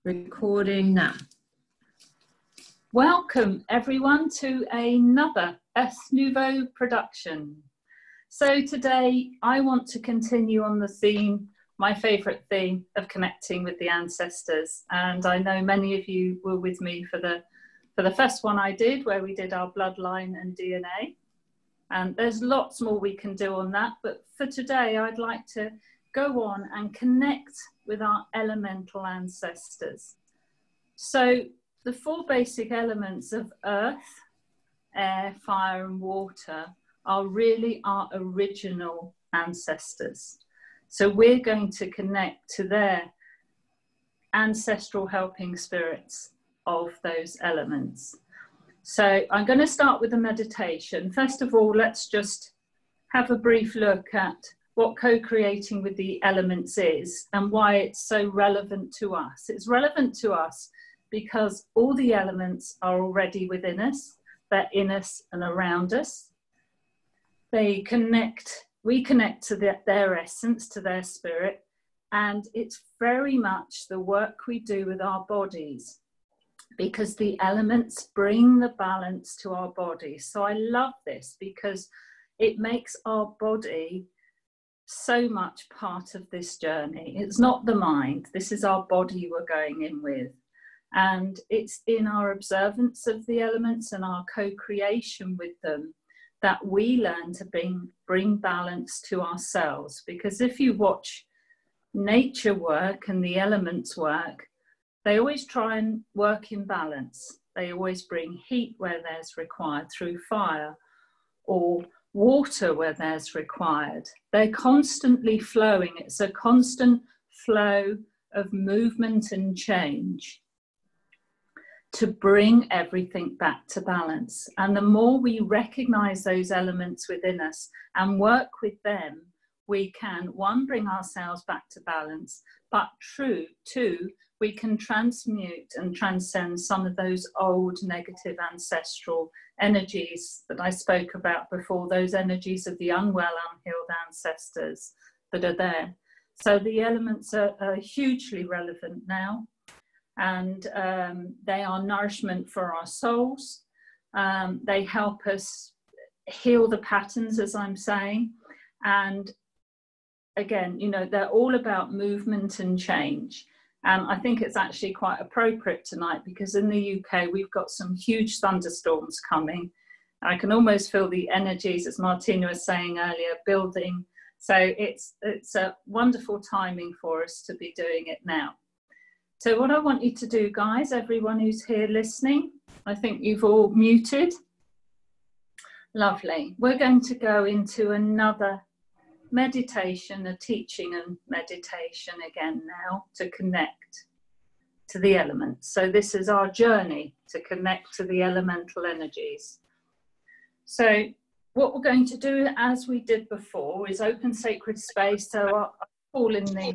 Recording now. Welcome everyone to another Earth Nouveau production. So today I want to continue on the theme, my favourite theme of connecting with the ancestors. And I know many of you were with me for the first one I did, where we did our bloodline and DNA. And there's lots more we can do on that, but for today I'd like to go on and connect with our elemental ancestors. So the four basic elements of earth, air, fire and water are really our original ancestors. So we're going to connect to their ancestral helping spirits of those elements. So I'm going to start with a meditation. First of all, let's just have a brief look at what co-creating with the elements is and why it's so relevant to us. It's relevant to us because all the elements are already within us. They're in us and around us. We connect to their essence, to their spirit, and it's very much the work we do with our bodies, because the elements bring the balance to our body. So I love this because it makes our body so much part of this journey. It's not the mind, this is our body we're going in with. And it's in our observance of the elements and our co-creation with them that we learn to bring balance to ourselves. Because if you watch nature work and the elements work, they always try and work in balance. They always bring heat where there's required through fire, or water where there's required. They're constantly flowing. It's a constant flow of movement and change to bring everything back to balance. And the more we recognize those elements within us and work with them, we can, one, bring ourselves back to balance, but two, we can transmute and transcend some of those old negative ancestral energies that I spoke about before, those energies of the unwell, unhealed ancestors that are there. So the elements are hugely relevant now, and they are nourishment for our souls. They help us heal the patterns, as I'm saying. And again, you know, they're all about movement and change. And I think it's actually quite appropriate tonight because in the UK, we've got some huge thunderstorms coming. I can almost feel the energies, as Martina was saying earlier, building. So it's a wonderful timing for us to be doing it now. So what I want you to do, guys, everyone who's here listening, I think you've all muted. Lovely. We're going to go into another meditation, a teaching and meditation again now to connect to the elements. So this is our journey to connect to the elemental energies. So what we're going to do, as we did before, is open sacred space. So I'll call in the,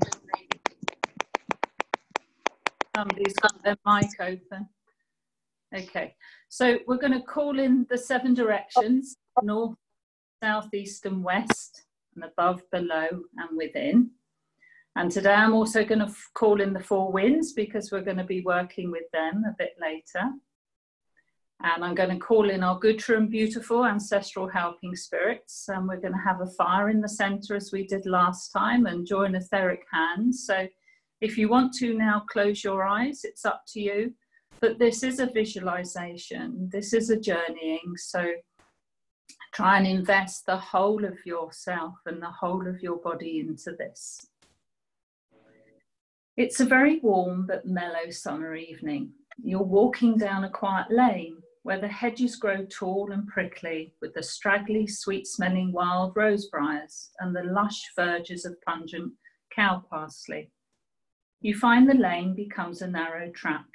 somebody's got their mic open. Okay, so we're going to call in the 7 directions: north, south, east and west, and above, below and within. And today I'm also going to call in the 4 winds because we're going to be working with them a bit later. And I'm going to call in our good, true and beautiful ancestral helping spirits. And we're going to have a fire in the center as we did last time, and join etheric hands. So if you want to now close your eyes, it's up to you. But this is a visualization. This is a journeying. So try and invest the whole of yourself and the whole of your body into this. It's a very warm but mellow summer evening. You're walking down a quiet lane where the hedges grow tall and prickly with the straggly, sweet-smelling wild rose briars and the lush verges of pungent cow parsley. You find the lane becomes a narrow track.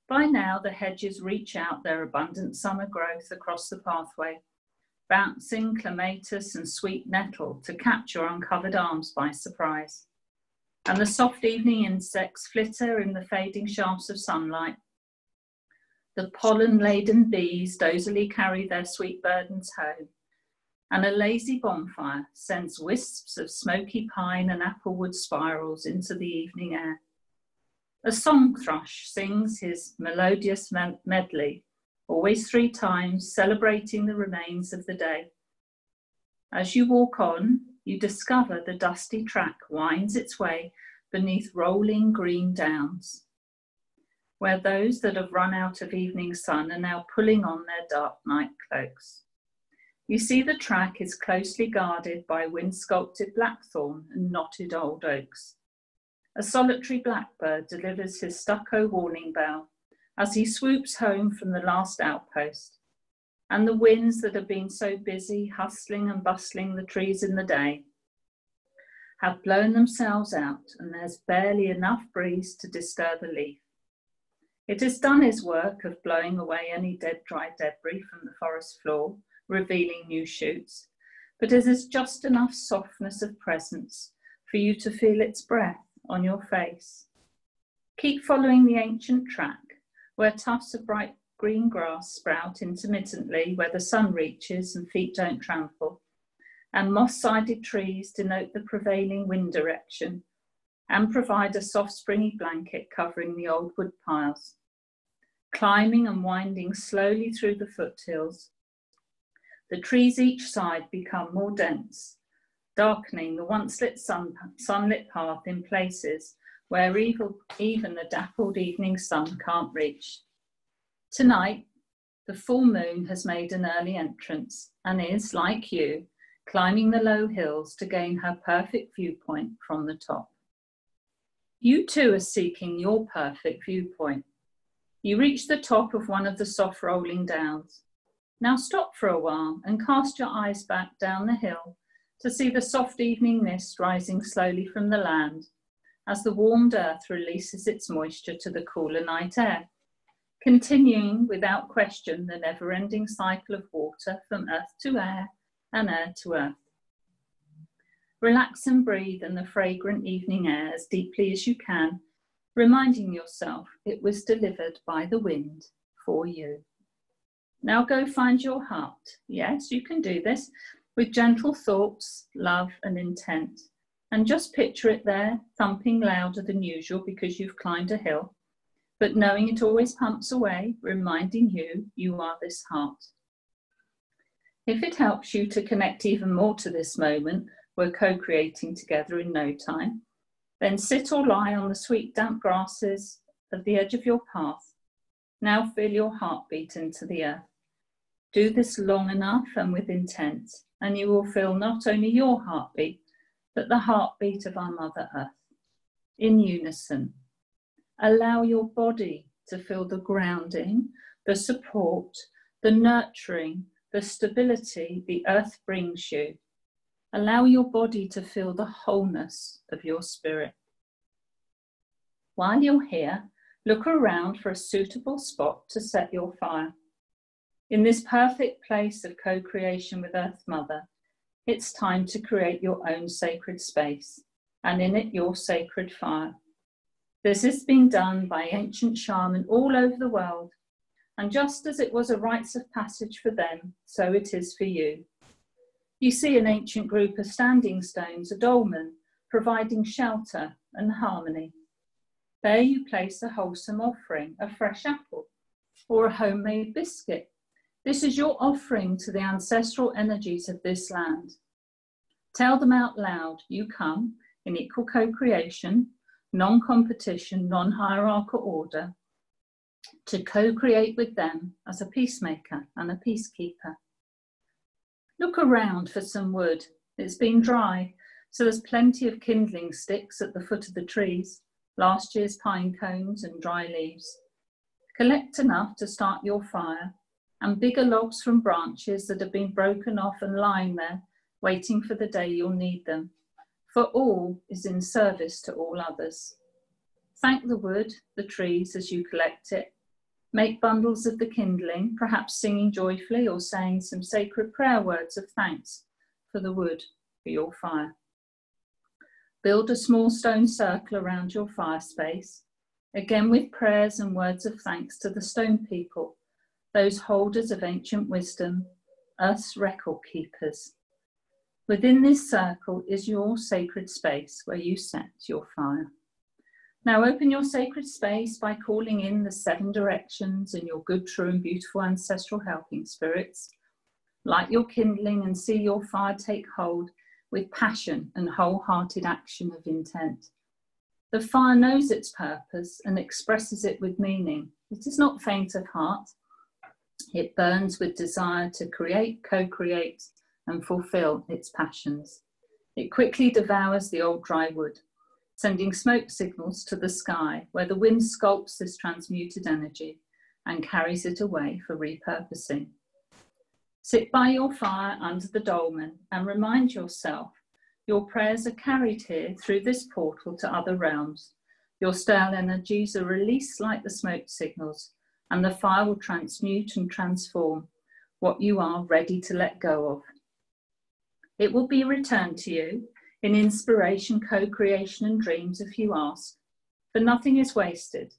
By now, the hedges reach out their abundant summer growth across the pathway, bouncing clematis and sweet nettle to catch your uncovered arms by surprise. And the soft evening insects flitter in the fading shafts of sunlight. The pollen-laden bees dozily carry their sweet burdens home, and a lazy bonfire sends wisps of smoky pine and applewood spirals into the evening air. A song thrush sings his melodious medley, always 3 times, celebrating the remains of the day. As you walk on, you discover the dusty track winds its way beneath rolling green downs, where those that have run out of evening sun are now pulling on their dark night cloaks. You see the track is closely guarded by wind-sculpted blackthorn and knotted old oaks. A solitary blackbird delivers his stucco warning bell as he swoops home from the last outpost, and the winds that have been so busy hustling and bustling the trees in the day have blown themselves out, and there's barely enough breeze to disturb a leaf. It has done his work of blowing away any dead, dry debris from the forest floor, revealing new shoots, but it is just enough softness of presence for you to feel its breath on your face. Keep following the ancient track, where tufts of bright green grass sprout intermittently where the sun reaches and feet don't trample, and moss-sided trees denote the prevailing wind direction and provide a soft springy blanket covering the old wood piles. Climbing and winding slowly through the foothills, the trees each side become more dense, darkening the once-lit sunlit path in places where even the dappled evening sun can't reach. Tonight, the full moon has made an early entrance and is, like you, climbing the low hills to gain her perfect viewpoint from the top. You too are seeking your perfect viewpoint. You reach the top of one of the soft rolling downs. Now stop for a while and cast your eyes back down the hill to see the soft evening mist rising slowly from the land as the warmed earth releases its moisture to the cooler night air, continuing without question the never-ending cycle of water from earth to air and air to earth. Relax and breathe in the fragrant evening air as deeply as you can, reminding yourself it was delivered by the wind for you. Now go find your heart. Yes, you can do this with gentle thoughts, love and intent. And just picture it there, thumping louder than usual because you've climbed a hill, but knowing it always pumps away, reminding you, you are this heart. If it helps you to connect even more to this moment, we're co-creating together in no time, then sit or lie on the sweet damp grasses at the edge of your path. Now feel your heartbeat into the earth. Do this long enough and with intent, and you will feel not only your heartbeat, but the heartbeat of our Mother Earth. In unison, allow your body to feel the grounding, the support, the nurturing, the stability the earth brings you. Allow your body to feel the wholeness of your spirit. While you're here, look around for a suitable spot to set your fire. In this perfect place of co-creation with Earth Mother, it's time to create your own sacred space, and in it your sacred fire. This has been done by ancient shamans all over the world, and just as it was a rites of passage for them, so it is for you. You see an ancient group of standing stones, a dolmen, providing shelter and harmony. There you place a wholesome offering, a fresh apple, or a homemade biscuit. This is your offering to the ancestral energies of this land. Tell them out loud, you come in equal co-creation, non-competition, non-hierarchical order, to co-create with them as a peacemaker and a peacekeeper. Look around for some wood. It's been dry, so there's plenty of kindling sticks at the foot of the trees, last year's pine cones and dry leaves. Collect enough to start your fire, and bigger logs from branches that have been broken off and lying there, waiting for the day you'll need them. For all is in service to all others. Thank the wood, the trees as you collect it. Make bundles of the kindling, perhaps singing joyfully or saying some sacred prayer words of thanks for the wood, for your fire. Build a small stone circle around your fire space, again with prayers and words of thanks to the stone people, those holders of ancient wisdom, Earth's record keepers. Within this circle is your sacred space where you set your fire. Now open your sacred space by calling in the 7 directions and your good, true and beautiful ancestral helping spirits. Light your kindling and see your fire take hold with passion and wholehearted action of intent. The fire knows its purpose and expresses it with meaning. It is not faint of heart. It burns with desire to create, co-create and fulfill its passions. It quickly devours the old dry wood, sending smoke signals to the sky where the wind sculpts this transmuted energy and carries it away for repurposing. Sit by your fire under the dolmen and remind yourself your prayers are carried here through this portal to other realms. Your stale energies are released like the smoke signals, and the fire will transmute and transform what you are ready to let go of. It will be returned to you in inspiration, co-creation and dreams if you ask, for nothing is wasted.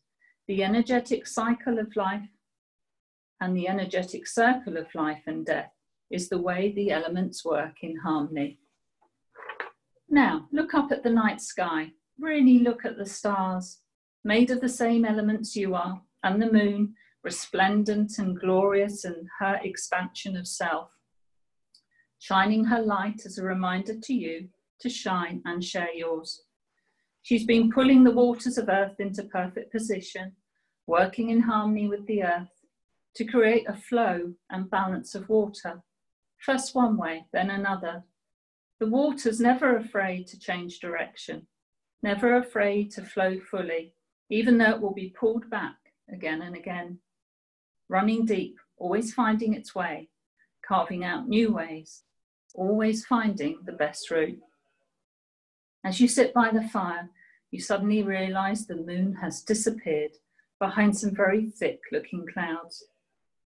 The energetic cycle of life and the energetic circle of life and death is the way the elements work in harmony. Now, look up at the night sky. Really look at the stars, made of the same elements you are, and the moon, resplendent and glorious in her expansion of self, shining her light as a reminder to you to shine and share yours. She's been pulling the waters of earth into perfect position, working in harmony with the earth to create a flow and balance of water. First one way, then another. The water's never afraid to change direction, never afraid to flow fully, even though it will be pulled back again and again. Running deep, always finding its way, carving out new ways, always finding the best route. As you sit by the fire, you suddenly realize the moon has disappeared behind some very thick looking clouds.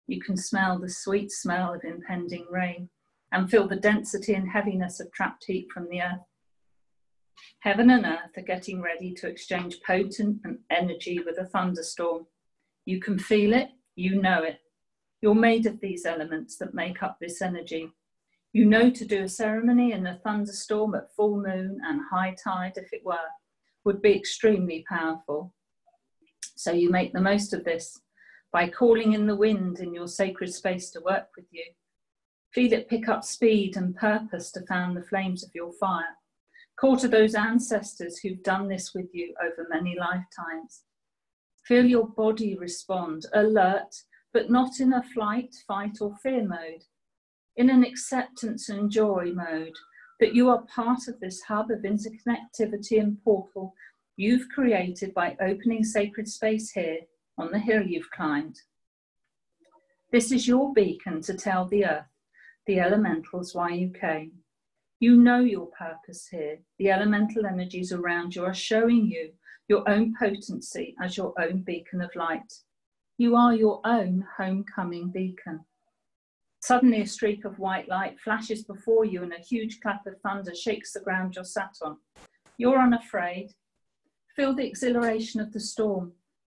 You can smell the sweet smell of impending rain and feel the density and heaviness of trapped heat from the earth. Heaven and earth are getting ready to exchange potent energy with a thunderstorm. You can feel it, you know it. You're made of these elements that make up this energy. You know to do a ceremony in a thunderstorm at full moon and high tide, if it were, would be extremely powerful. So you make the most of this by calling in the wind in your sacred space to work with you. Feel it pick up speed and purpose to fan the flames of your fire. Call to those ancestors who've done this with you over many lifetimes. Feel your body respond, alert, but not in a flight, fight or fear mode, in an acceptance and joy mode, that you are part of this hub of interconnectivity and portal you've created by opening sacred space here on the hill you've climbed. This is your beacon to tell the earth, the elementals, why you came. You know your purpose here. The elemental energies around you are showing you your own potency as your own beacon of light. You are your own homecoming beacon. Suddenly a streak of white light flashes before you and a huge clap of thunder shakes the ground you're sat on. You're unafraid. Feel the exhilaration of the storm.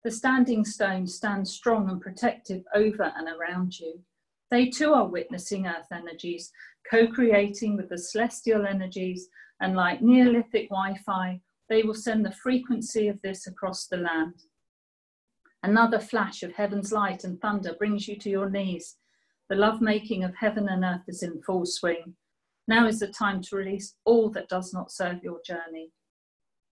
The standing stones stand strong and protective over and around you. They too are witnessing earth energies, co-creating with the celestial energies, and like Neolithic Wi-Fi, they will send the frequency of this across the land. Another flash of heaven's light and thunder brings you to your knees. The lovemaking of heaven and earth is in full swing. Now is the time to release all that does not serve your journey.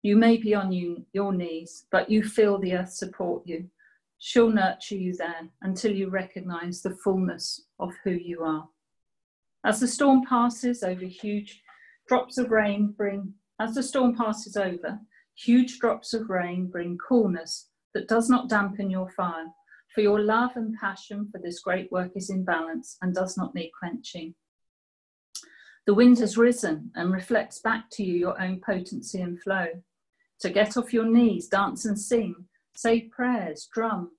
You may be on your knees, but you feel the earth support you. She'll nurture you there until you recognize the fullness of who you are. As the storm passes over, huge drops of rain bring coolness that does not dampen your fire, for your love and passion for this great work is in balance and does not need quenching. The wind has risen and reflects back to you your own potency and flow. So get off your knees, dance and sing, say prayers, drum.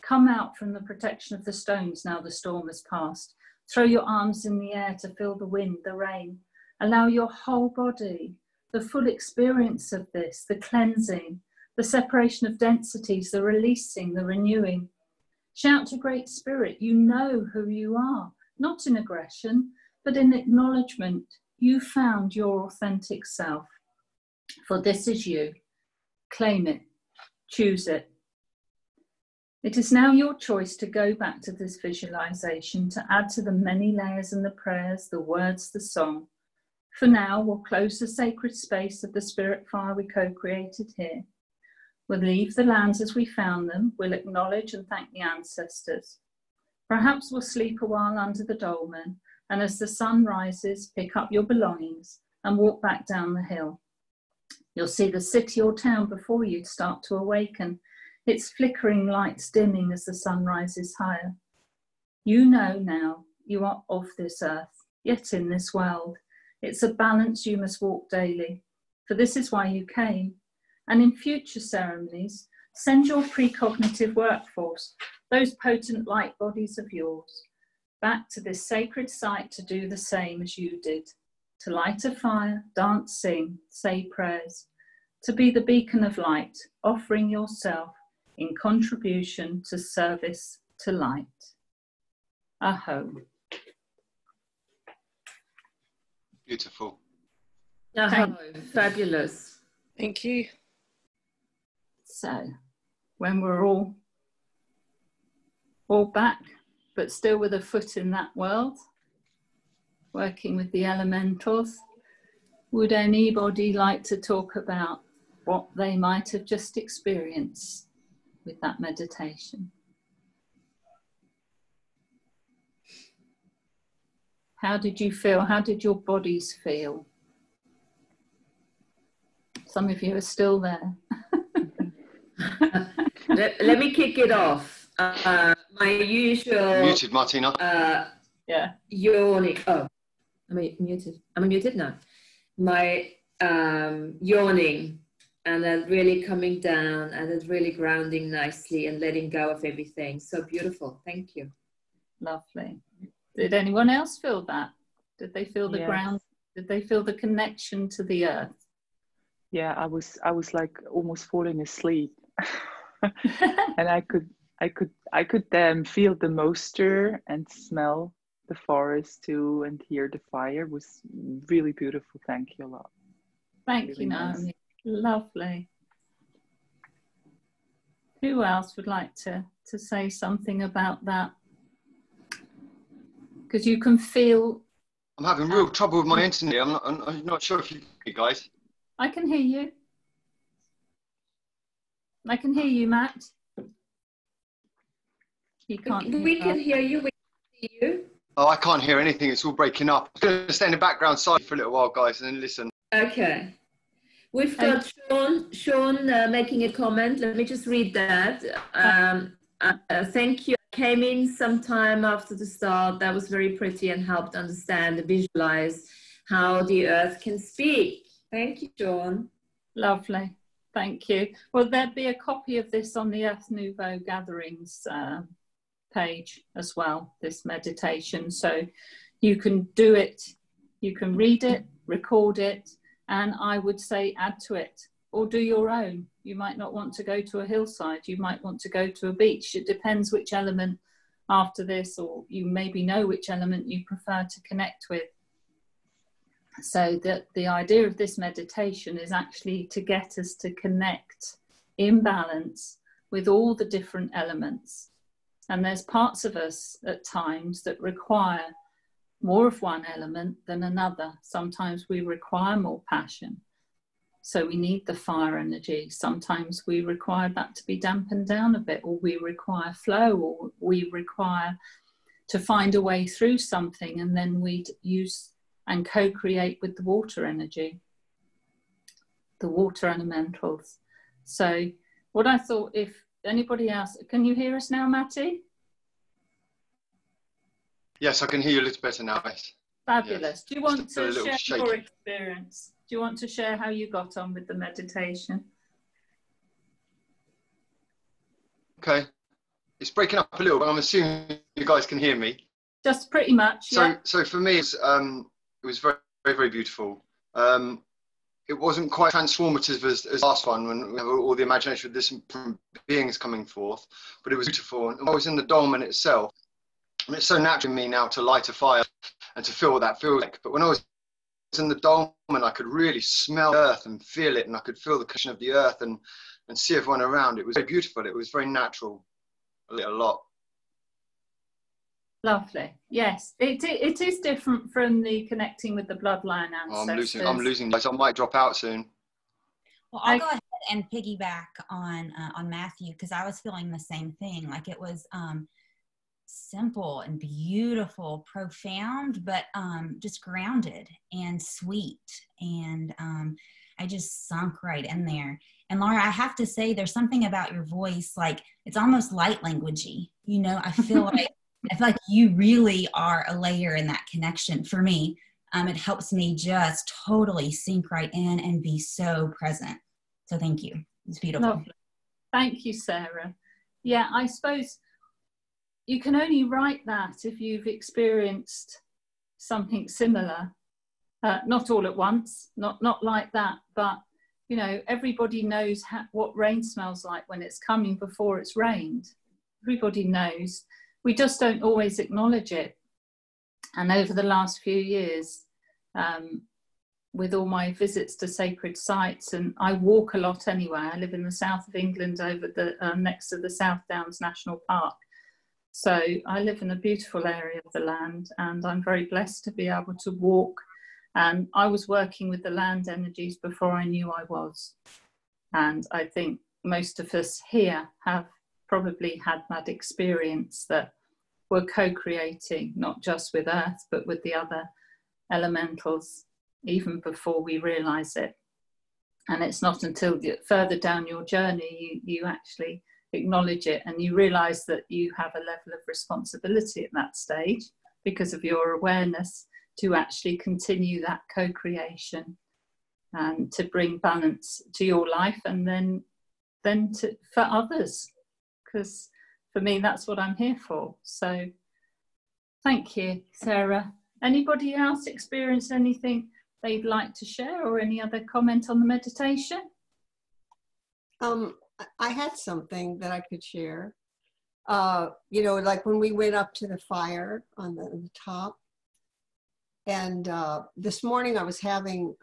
Come out from the protection of the stones now the storm has passed. Throw your arms in the air to feel the wind, the rain. Allow your whole body, the full experience of this, the cleansing, the separation of densities, the releasing, the renewing. Shout to Great Spirit, you know who you are, not in aggression, but in acknowledgement. You found your authentic self. For this is you. Claim it, Choose it. It is now your choice to go back to this visualization, to add to the many layers and the prayers, the words, the song. For now, we'll close the sacred space of the spirit fire we co-created here. We'll leave the lands as we found them. We'll acknowledge and thank the ancestors. Perhaps we'll sleep a while under the dolmen, and as the sun rises, pick up your belongings and walk back down the hill. You'll see the city or town before you start to awaken, its flickering lights dimming as the sun rises higher. You know now you are of this earth, yet in this world. It's a balance you must walk daily, for this is why you came. And in future ceremonies, send your precognitive workforce, those potent light bodies of yours, back to this sacred site to do the same as you did, to light a fire, dance, sing, say prayers, to be the beacon of light, offering yourself in contribution to service to light. Aho. Beautiful. Aho. Fabulous. Thank you. So, when we're all back, but still with a foot in that world, working with the elementals, would anybody like to talk about what they might have just experienced with that meditation? How did you feel? How did your bodies feel? Some of you are still there. Let me kick it off. My usual... Muted, Martina. Yeah. Yawning. Oh, am I muted? Am I muted now? My yawning, and then really coming down, and then really grounding nicely and letting go of everything. So beautiful. Thank you. Lovely. Did anyone else feel that? Did they feel the ground? Did they feel the connection to the earth? Yeah, I was like almost falling asleep, and I could feel the moisture and smell the forest too, and hear the fire. It was really beautiful. Thank you a lot. Thank really you, nice. Naomi. Lovely. Who else would like to say something about that? Because you can feel... I'm having real trouble with my internet. I'm not sure if you guys. I can hear you. I can hear you, Matt. You can't hear We us. can hear you. We can see you. Oh, I can't hear anything. It's all breaking up. I'm going to stay in the background side for a little while, guys, and then listen. Okay. We've got Sean making a comment. Let me just read that. Thank you. I came in sometime after the start. That was very pretty and helped understand and visualize how the earth can speak. Thank you, Sean. Lovely. Thank you. Well, there'd be a copy of this on the Earth Nouveau Gatherings page as well, this meditation. So you can do it, you can read it, record it, and I would say add to it or do your own. You might not want to go to a hillside. You might want to go to a beach. It depends which element after this, or you maybe know which element you prefer to connect with. So that the idea of this meditation is actually to get us to connect in balance with all the different elements. And there's parts of us at times that require more of one element than another. Sometimes we require more passion, so we need the fire energy. Sometimes we require that to be dampened down a bit, or we require flow, or we require to find a way through something, and then we'd use and co-create with the water energy, the water elementals. So what I thought, if anybody else, can you hear us now, Matty? Yes, I can hear you a little better now. Fabulous. Yes. Do you want to share shaky. your experience? Do you want to share how you got on with the meditation? Okay. It's breaking up a little, but I'm assuming you guys can hear me. Just pretty much, yeah. So for me, it was very, very, very beautiful. It wasn't quite transformative as the last one, when we have all the imagination of different beings coming forth, but it was beautiful. And when I was in the dolmen itself, and it's so natural in me now to light a fire and to feel what that feels like. But when I was in the dolmen, I could really smell the earth and feel it, and I could feel the cushion of the earth and and see everyone around. It was very beautiful. It was very natural. I lit a lot. Lovely. Yes, it is different from the connecting with the bloodline ancestors. I'm losing lights. I might drop out soon. Well, I'll go ahead and piggyback on Matthew, because I was feeling the same thing. Like it was simple and beautiful, profound, but just grounded and sweet. And I just sunk right in there. And Laura, I have to say, there's something about your voice, like it's almost light languagey. You know, I feel like you really are a layer in that connection for me. It helps me just totally sink right in and be so present. So thank you. It's beautiful. Lovely. Thank you, Sarah. Yeah, I suppose you can only write that if you've experienced something similar. Not all at once, not like that, but you know, everybody knows what rain smells like when it's coming before it's rained. Everybody knows. We just don't always acknowledge it. And over the last few years, with all my visits to sacred sites, and I walk a lot anyway. I live in the south of England, over the next to the South Downs National Park. So I live in a beautiful area of the land, and I'm very blessed to be able to walk. And I was working with the land energies before I knew I was. And I think most of us here have probably had that experience, that we're co-creating, not just with Earth, but with the other elementals, even before we realize it. And it's not until further down your journey you actually acknowledge it, and you realize that you have a level of responsibility at that stage because of your awareness to actually continue that co-creation and to bring balance to your life, and then for others, because for me that's what I'm here for. So thank you, Sarah. Anybody else experience anything they'd like to share, or any other comment on the meditation? I had something that I could share. You know, like when we went up to the fire on the top, and this morning I was having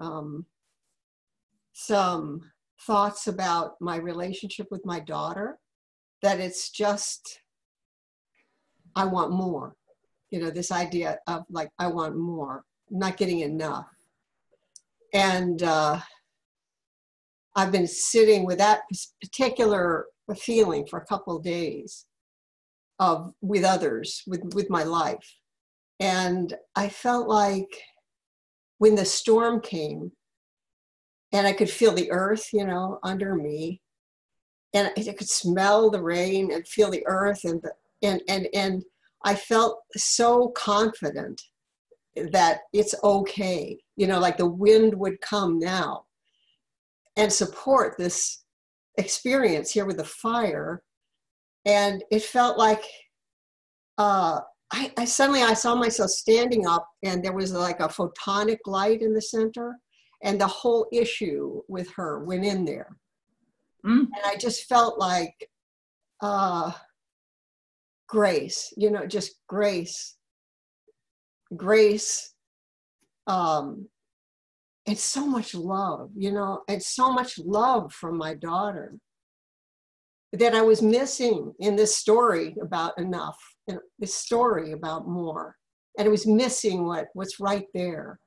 some thoughts about my relationship with my daughter, that it's just, I want more. You know, this idea of like, I want more, I'm not getting enough. And I've been sitting with that particular feeling for a couple of days with others, with my life. And I felt like when the storm came and I could feel the earth, you know, under me, and I could smell the rain and feel the earth, and I felt so confident that it's okay, you know, like the wind would come now and support this experience here with the fire. And it felt like I suddenly saw myself standing up, and there was like a photonic light in the center, and the whole issue with her went in there. And I just felt like grace, you know, just grace, and so much love, you know, and so much love from my daughter that I was missing in this story about enough, and this story about more. And it was missing what's right there.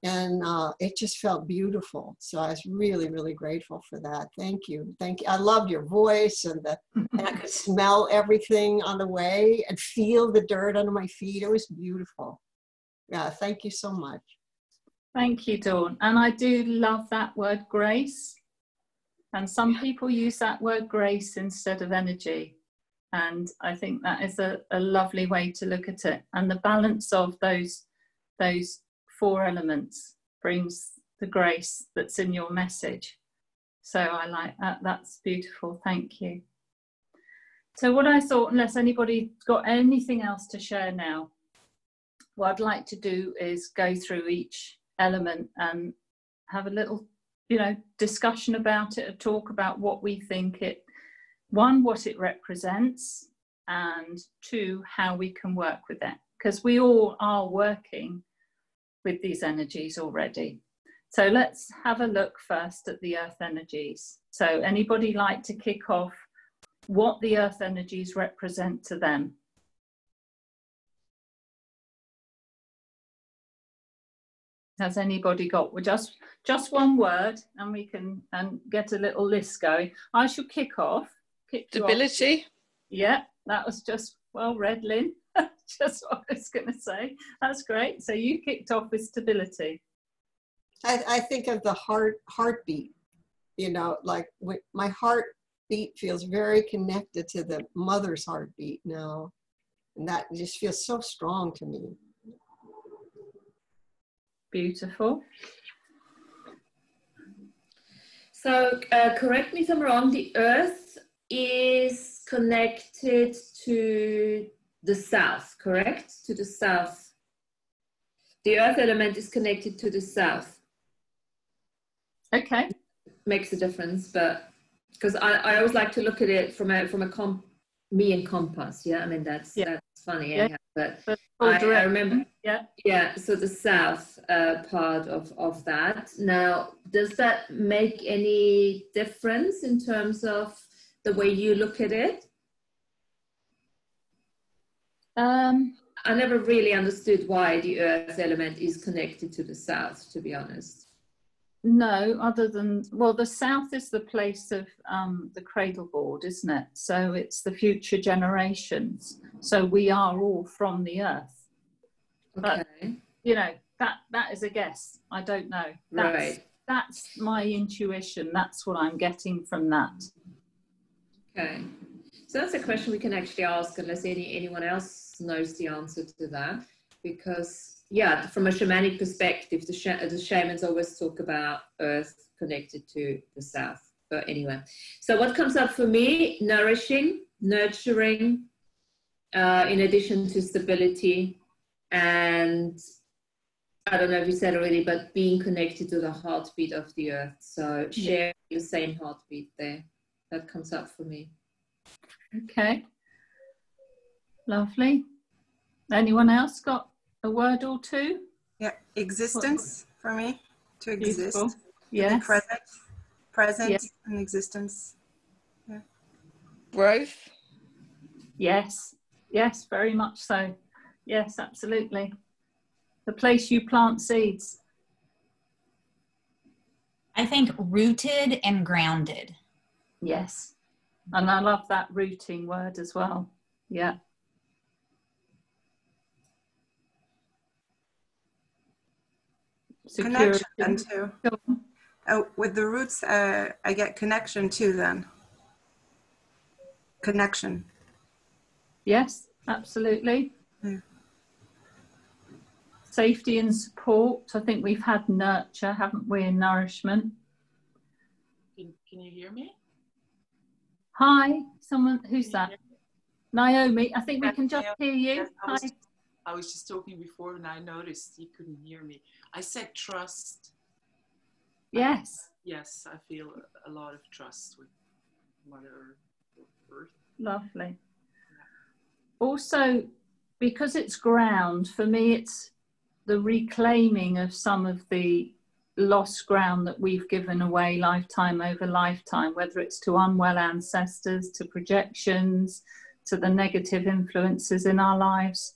And it just felt beautiful. So I was really, really grateful for that. Thank you. Thank you. I loved your voice, and I could smell everything on the way and feel the dirt under my feet. It was beautiful. Yeah, thank you so much. Thank you, Dawn. And I do love that word grace. And some people use that word grace instead of energy. And I think that is a lovely way to look at it. And the balance of those four elements brings the grace that's in your message. So I like that. That's beautiful. Thank you. So what I thought, unless anybody's got anything else to share now, what I'd like to do is go through each element and have a little, you know, discussion about it, a talk about what we think it, one, what it represents, and two, how we can work with it. Because we all are working with these energies already. So let's have a look first at the earth energies. So anybody like to kick off what the earth energies represent to them? Has anybody got just one word, and we can get a little list going? I shall kick off. Stability. Yeah, that was just well read, Lynn. Just what I was going to say. That's great. So you kicked off with stability. I think of the heartbeat, you know, like my heartbeat feels very connected to the mother's heartbeat now. And that just feels so strong to me. Beautiful. So correct me if I'm wrong, the earth is connected to the south, correct? To the south. The earth element is connected to the south. Okay. Makes a difference, but because I always like to look at it from a me and compass. Yeah, I mean that's funny. Yeah. But I remember. Yeah. So the south part of that. Now, does that make any difference in terms of the way you look at it? I never really understood why the earth element is connected to the south, to be honest. No, other than, well, the south is the place of the cradle board, isn't it? So it's the future generations. So we are all from the earth. Okay. But, you know, that is a guess. I don't know. That's my intuition. That's what I'm getting from that. Okay. So that's a question we can actually ask unless anyone else knows the answer to that. Because, yeah, from a shamanic perspective, the shamans always talk about earth connected to the south. But anyway, so what comes up for me? Nourishing, nurturing, in addition to stability. And I don't know if you said already, but being connected to the heartbeat of the earth. So sharing the same heartbeat there. That comes up for me. Okay. Lovely. Anyone else got a word or two? Yeah, existence for me, to exist. Beautiful. Yes. Yes. Present Yes. and existence. Yeah. Growth. Yes. Yes, very much so. Yes, absolutely. The place you plant seeds. I think rooted and grounded. Yes. And I love that rooting word as well. Yeah. Security. Connection too. Oh, with the roots, I get connection too then. Connection. Yes, absolutely. Yeah. Safety and support. I think we've had nurture, haven't we, in nourishment. Can you hear me? Hi, someone, who's that? Naomi, I think we can just hear you. Yes, I was just talking before and I noticed you couldn't hear me. I said trust. Yes. Yes, I feel a lot of trust with Mother Earth. Lovely. Also, because it's ground, for me it's the reclaiming of some of the lost ground that we've given away lifetime over lifetime, whether it's to unwell ancestors, to projections, to the negative influences in our lives.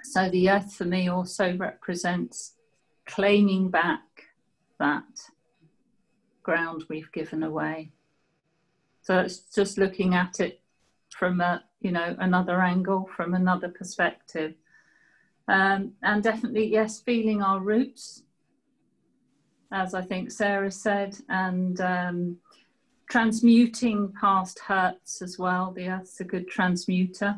So the earth for me also represents claiming back that ground we've given away. So it's just looking at it from a, you know, another angle, from another perspective. And definitely, yes, feeling our roots, as I think Sarah said, and transmuting past hurts as well. The earth's a good transmuter.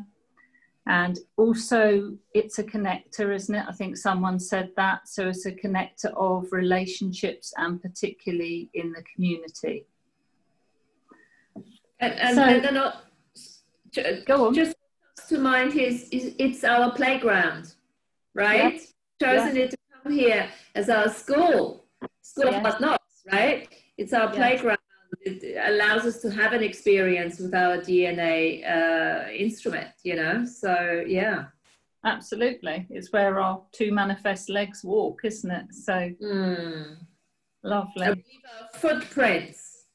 And also it's a connector, isn't it? I think someone said that. So it's a connector of relationships and particularly in the community. And then go on. Just to mind is it's our playground, right? Yes. Chosen it to come here as our school of hard knocks, right? It's our playground. It allows us to have an experience with our DNA instrument, you know. So yeah. absolutely. It's where our two manifest legs walk, isn't it? So lovely. Footprints.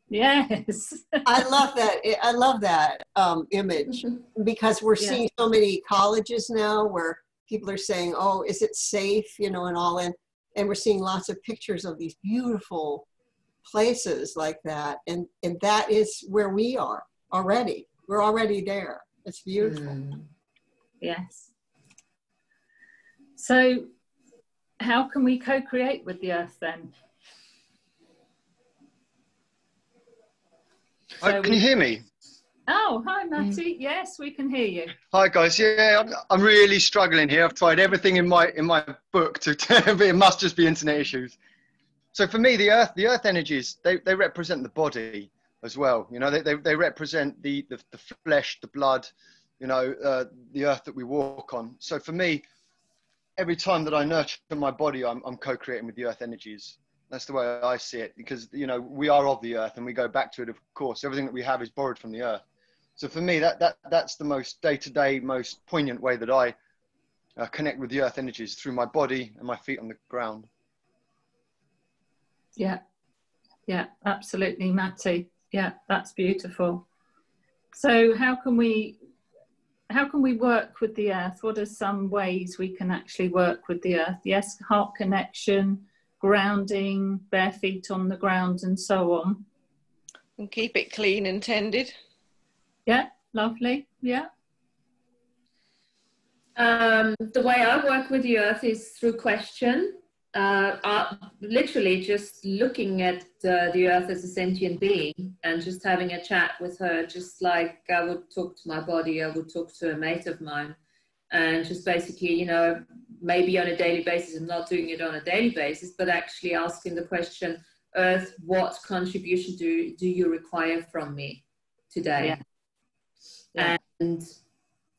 Yes. I love that. I love that image, because we're seeing so many colleges now where people are saying, "Oh, is it safe?" You know, and all, and we're seeing lots of pictures of these beautiful places like that, and that is where we are already. We're already there. It's beautiful. Yes. So, how can we co-create with the earth then? Can you hear me? Oh, hi, Matty. Yes, we can hear you. Hi guys. Yeah, I'm really struggling here. I've tried everything in my book to but it must just be internet issues. So for me, the earth energies, they represent the body as well. You know, they represent the flesh, the blood, you know, the earth that we walk on. So for me, every time that I nurture my body, I'm co-creating with the earth energies. That's the way I see it, because, you know, we are of the earth and we go back to it, of course. Everything that we have is borrowed from the earth. So for me, that's the most day-to-day, most poignant way that I connect with the earth energies, through my body and my feet on the ground. Yeah, absolutely, Matty. Yeah, that's beautiful. So how can we work with the earth? What are some ways we can actually work with the earth? Yes, heart connection, grounding, bare feet on the ground, and so on. And keep it clean and tended. Yeah, lovely. Yeah. The way I work with the earth is through question. Literally just looking at the earth as a sentient being and just having a chat with her, just like I would talk to my body, I would talk to a mate of mine, and just basically, you know, maybe on a daily basis. I'm not doing it on a daily basis, but actually asking the question, Earth, what contribution do you require from me today? Yeah.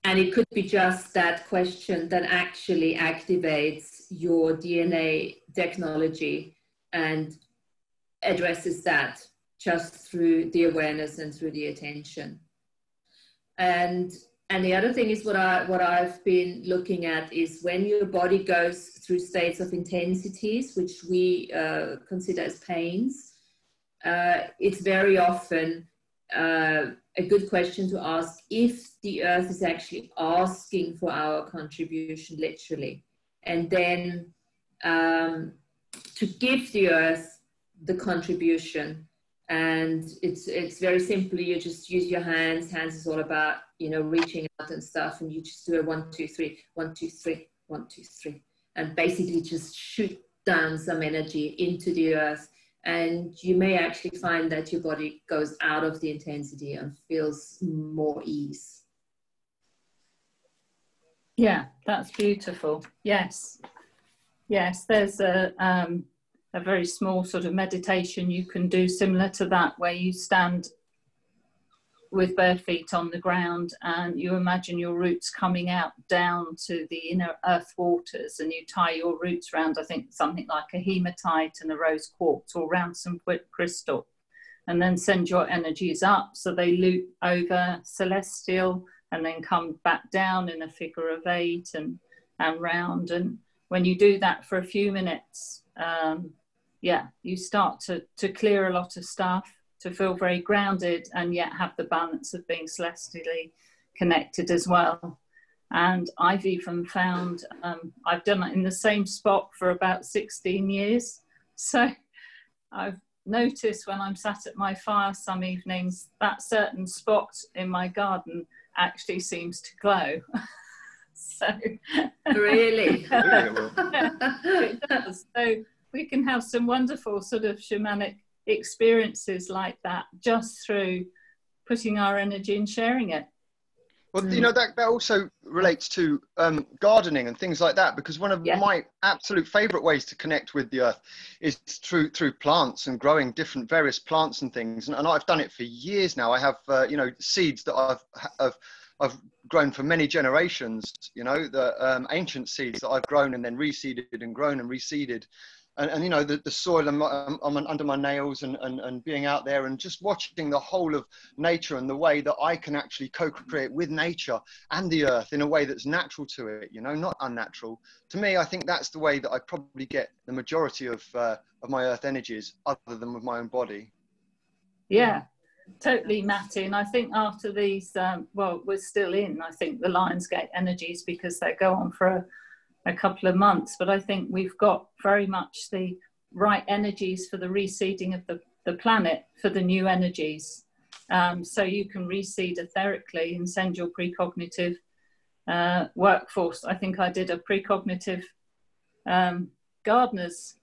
And it could be just that question that actually activates your DNA technology and addresses that just through the awareness and through the attention. And the other thing is what I've been looking at is when your body goes through states of intensities, which we consider as pains, it's very often a good question to ask if the earth is actually asking for our contribution, literally, and then to give the earth the contribution. And it's very simple. You just use your hands. Hands is all about, you know, reaching out and stuff, and you just do a 1, 2, 3, 1, 2, 3, 1, 2, 3, and basically just shoot down some energy into the earth. And you may actually find that your body goes out of the intensity and feels more ease. Yeah, that's beautiful. Yes. Yes, there's a very small sort of meditation you can do similar to that, where you stand with bare feet on the ground and you imagine your roots coming out down to the inner earth waters, and you tie your roots around, I think, something like a hematite and a rose quartz, or around some crystal, and then send your energies up so they loop over celestial and then come back down in a figure of 8 and round. And when you do that for a few minutes, yeah, you start to clear a lot of stuff, to feel very grounded, and yet have the balance of being celestially connected as well. And I've even found, I've done it in the same spot for about 16 years. So I've noticed when I'm sat at my fire some evenings, that certain spot in my garden actually seems to glow. So really? It does. So we can have some wonderful sort of shamanic experiences like that just through putting our energy and sharing it. Well, you know, that also relates to gardening and things like that, because one of my absolute favorite ways to connect with the earth is through plants and growing different various plants and things. And I've done it for years now. I have, you know, seeds that I've grown for many generations, you know, the ancient seeds that I've grown and then reseeded and grown and reseeded. and you know, the soil under my nails, and being out there and just watching the whole of nature and the way that I can actually co-create with nature and the earth in a way that's natural to it, you know, not unnatural. To me, I think that's the way that I probably get the majority of my earth energies, other than with my own body. Yeah, totally, Matty. And I think after these, well, we're still in, I think, the Lionsgate energies, because they go on for a couple of months, but I think we've got very much the right energies for the reseeding of the planet for the new energies. So you can reseed etherically and send your precognitive workforce. I think I did a precognitive gardener's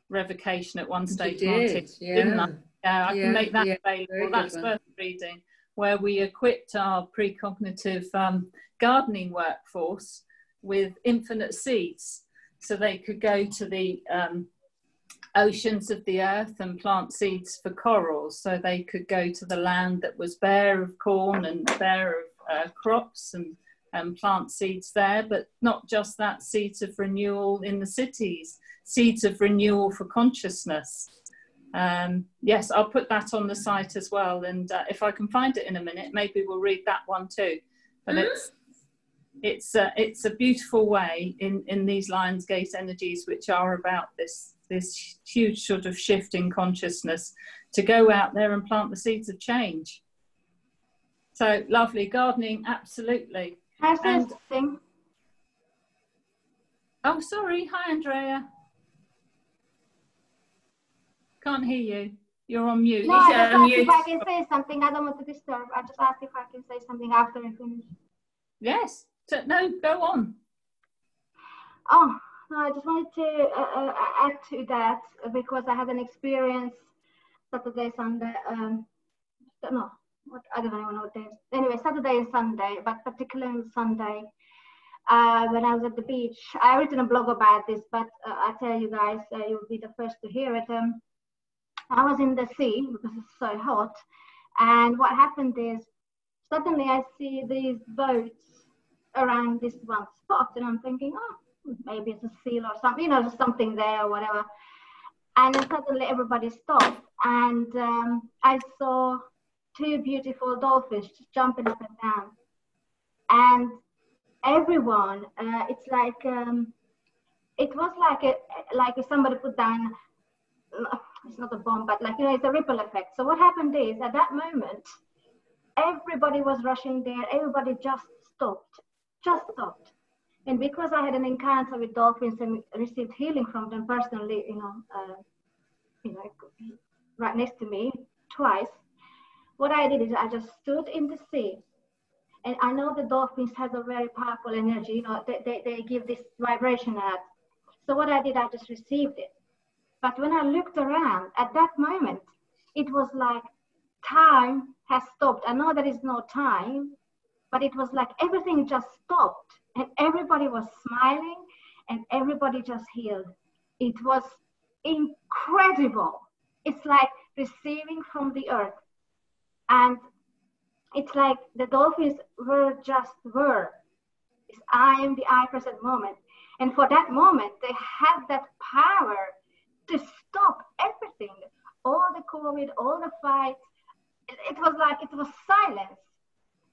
revocation at one stage, Martin, didn't I? Yeah, I can make that available. That's worth reading, where we equipped our precognitive gardening workforce with infinite seeds, so they could go to the oceans of the earth and plant seeds for corals, so they could go to the land that was bare of corn and bare of crops, and plant seeds there. But not just that, seeds of renewal in the cities, seeds of renewal for consciousness. Yes, I'll put that on the site as well, and if I can find it in a minute, maybe we'll read that one too. But it's a beautiful way in these Lionsgate energies, which are about this huge sort of shift in consciousness, to go out there and plant the seeds of change. So lovely gardening, absolutely. And, oh, sorry. Hi, Andrea. Can't hear you. You're on mute. No, I just asked if I can say something. I don't want to disturb. I just asked if I can say something after I finish. Yes. So, no, go on. Oh, no, I just wanted to add to that, because I had an experience Saturday, Sunday. No, what, I don't even know what days. Anyway, Saturday and Sunday, but particularly Sunday, when I was at the beach. I've written a blog about this, but I tell you guys, you'll be the first to hear it. I was in the sea because it's so hot, and what happened is suddenly I see these boats around this one spot, and I'm thinking, oh, maybe it's a seal or something, you know, there's something there or whatever. And then suddenly everybody stopped, and I saw two beautiful dolphins just jumping up and down, and everyone, it's like it was like if somebody put down, it's not a bomb, but like, you know, it's a ripple effect. So what happened is, at that moment, everybody was rushing there, everybody just stopped. And because I had an encounter with dolphins and received healing from them personally, you know, right next to me twice, what I did is I just stood in the sea. And I know the dolphins has a very powerful energy, you know, they give this vibration out. So what I did, I just received it. But when I looked around at that moment, it was like time has stopped. I know there is no time, but it was like everything just stopped, and everybody was smiling, and everybody just healed. It was incredible. It's like receiving from the earth. And it's like the dolphins were just were. It's I am the I present moment. And for that moment, they had that power to stop everything. All the COVID, all the fights. It was like, it was silence.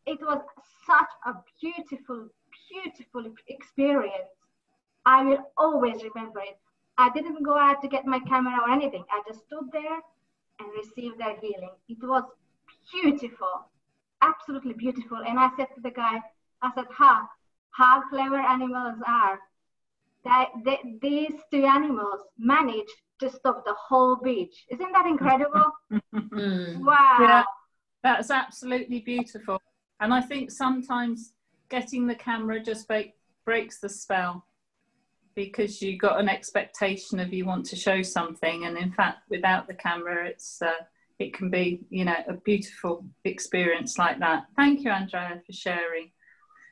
It was such a beautiful, beautiful experience. I will always remember it. I didn't go out to get my camera or anything. I just stood there and received their healing. It was beautiful, absolutely beautiful. And I said to the guy, I said, how clever animals are. These two animals managed to stop the whole beach. Isn't that incredible? Wow. Yeah, that's absolutely beautiful. And I think sometimes getting the camera just breaks the spell, because you got an expectation of you want to show something, and in fact without the camera it can be, you know, a beautiful experience like that. Thank you, Andrea, for sharing.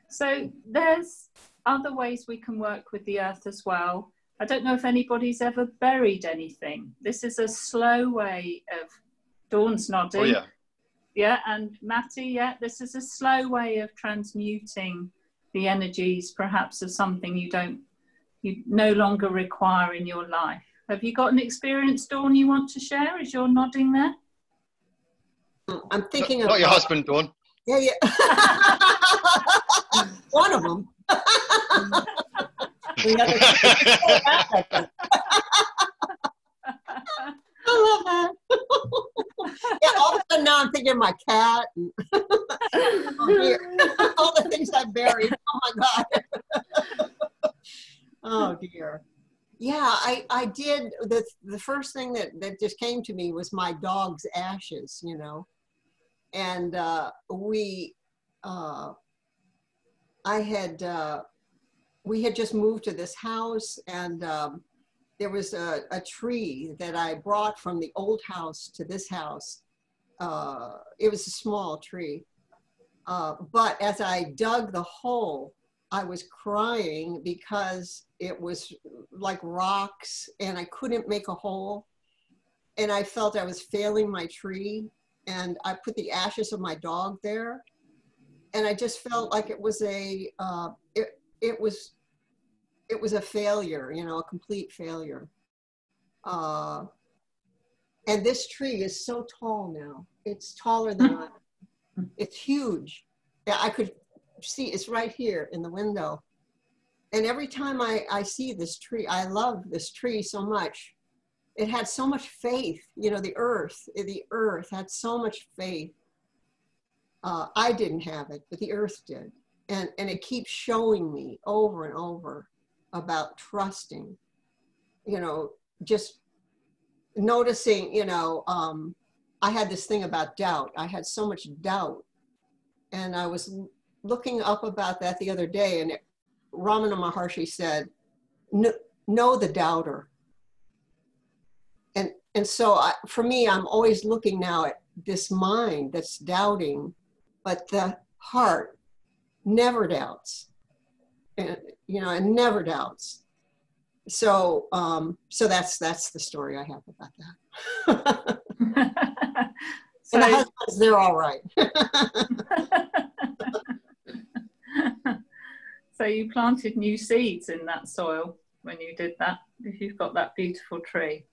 So there's other ways we can work with the earth as well. I don't know if anybody's ever buried anything. This is a slow way of, Dawn's nodding. Oh, yeah. Yeah, and Matty, yeah, this is a slow way of transmuting the energies, perhaps of something you no longer require in your life. Have you got an experience, Dawn, you want to share as you're nodding there? I'm thinking Not your husband, Dawn. Yeah, yeah. One of them. I love that. Yeah, all of a sudden now I'm thinking of my cat and all the things I buried. Oh my God. Oh dear. Yeah, I did. The first thing that just came to me was my dog's ashes, you know. And we had just moved to this house, and there was a tree that I brought from the old house to this house. It was a small tree. But as I dug the hole, I was crying because it was like rocks and I couldn't make a hole. And I felt I was failing my tree. And I put the ashes of my dog there. And I just felt like it was a a failure, you know, a complete failure. And this tree is so tall now. It's taller than I am. It's huge. Yeah, I could see it's right here in the window. And every time I see this tree, I love this tree so much. It had so much faith, you know, the earth had so much faith. I didn't have it, but the earth did. And it keeps showing me over and over about trusting, you know, just noticing, you know, I had this thing about doubt. I had so much doubt. And I was looking up about that the other day, and Ramana Maharshi said, know the doubter. And so for me, I'm always looking now at this mind that's doubting, but the heart never doubts. And, you know, it never doubts. So, so that's the story I have about that. So, and the husbands, they're all right. So you planted new seeds in that soil when you did that, if you've got that beautiful tree.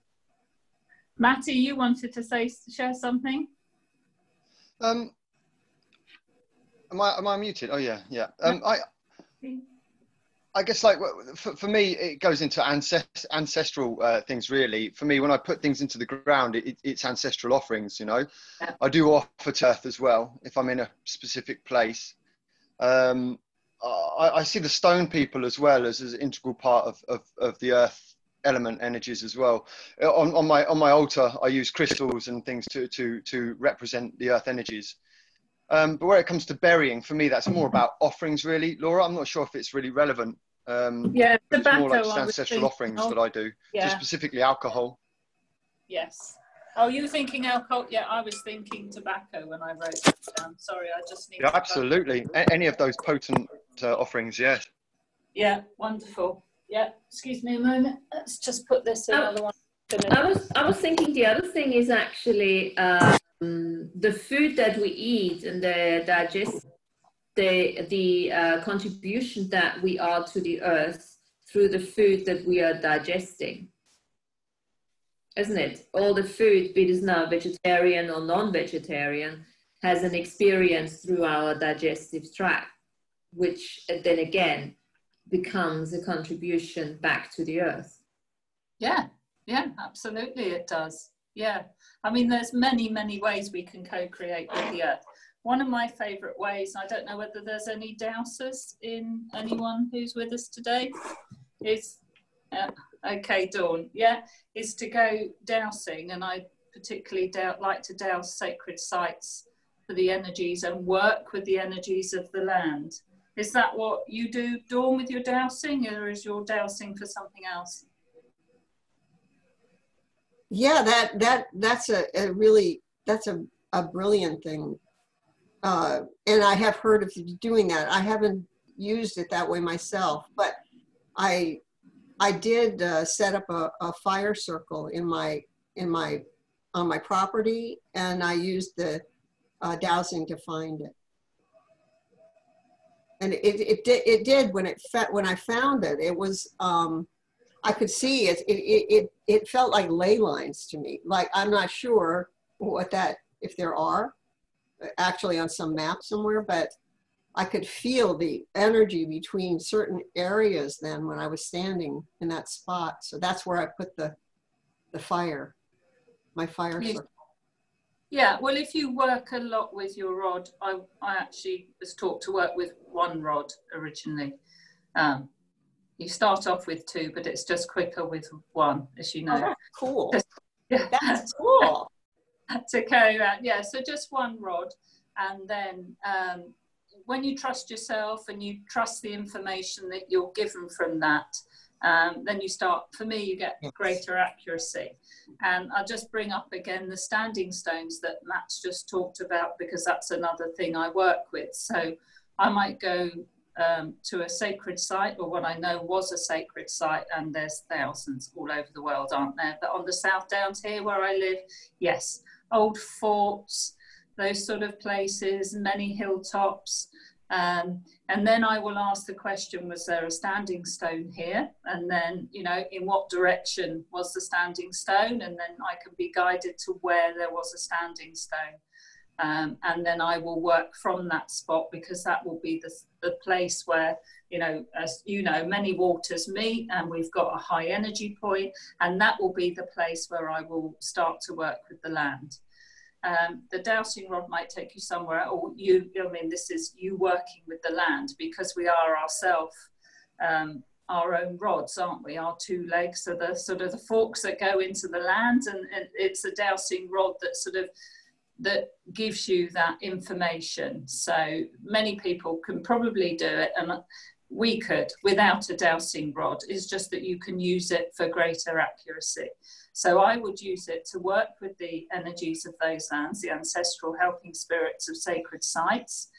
Matty, you wanted to share something? Am I muted? Oh yeah, yeah. I guess like for me, it goes into ancestral things really. For me, when I put things into the ground, it's ancestral offerings, you know. Yeah. I do offer to earth as well if I'm in a specific place. I see the stone people as well as an integral part of the earth element energies as well. On my altar, I use crystals and things to represent the earth energies. But where it comes to burying, for me, that's more about offerings, really. Laura, I'm not sure if it's really relevant. Yeah, it's more like just ancestral offerings that I do. Yeah. So specifically alcohol. Yes. Oh, you were thinking alcohol? Yeah, I was thinking tobacco when I wrote it down. Sorry, I just need. Yeah, absolutely. Any of those potent offerings, yes. Yeah, wonderful. Yeah, excuse me a moment. Let's just put this in another one. I was thinking the other thing is actually the food that we eat and the contribution that we are to the earth through the food that we are digesting, isn't it? All the food, be it now vegetarian or non-vegetarian, has an experience through our digestive tract, which then again becomes a contribution back to the earth. Yeah, yeah, absolutely it does. Yeah, I mean, there's many ways we can co-create with the earth. One of my favorite ways, I don't know whether there's any dowsers in anyone who's with us today, is, okay, Dawn, yeah, is to go dowsing. And I particularly like to douse sacred sites for the energies and work with the energies of the land. Is that what you do, Dawn, with your dowsing, or is your dowsing for something else? Yeah, that's a really, that's a brilliant thing. And I have heard of you doing that. I haven't used it that way myself, but I did set up a fire circle on my property, and I used the dowsing to find it. And it did when I found it. It was I could see it felt like ley lines to me. Like, I'm not sure what that, if there are actually on some map somewhere, but I could feel the energy between certain areas then when I was standing in that spot. So that's where I put the fire, my fire circle. Yeah, well, if you work a lot with your rod, I actually was taught to work with one rod originally. You start off with two, but it's just quicker with one, as you know. Oh, that's cool. Yeah. That's cool. To carry around, yeah, so just one rod. And then when you trust yourself and you trust the information that you're given from that, then you start, for me, you get greater accuracy. And I'll just bring up again the standing stones that Matt's just talked about, because that's another thing I work with. So I might go to a sacred site, or what I know was a sacred site, and there's thousands all over the world, aren't there? But on the South Downs here where I live, yes, old forts, those sort of places, many hilltops. And then I will ask the question, was there a standing stone here? And then, you know, in what direction was the standing stone? And then I can be guided to where there was a standing stone. And then I will work from that spot, because that will be the place where, you know, as you know, many waters meet, and we've got a high energy point, and that will be the place where I will start to work with the land. The dowsing rod might take you somewhere, or I mean, this is you working with the land, because we are ourselves our own rods, aren't we? Our two legs, so the sort of the forks that go into the land, and it's a dowsing rod that gives you that information. So many people can probably do it, and we could without a dowsing rod. It's just that you can use it for greater accuracy. So I would use it to work with the energies of those lands, the ancestral helping spirits of sacred sites.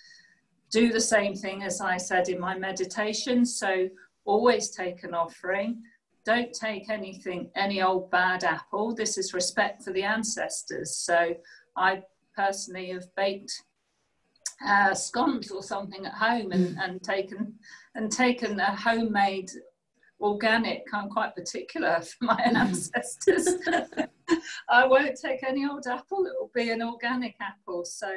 Do the same thing as I said in my meditation. So always take an offering. Don't take anything, any old bad apple. This is respect for the ancestors. So I personally have baked scones or something at home, and taken a homemade organic. I'm quite particular for my ancestors. I won't take any old apple, it will be an organic apple. So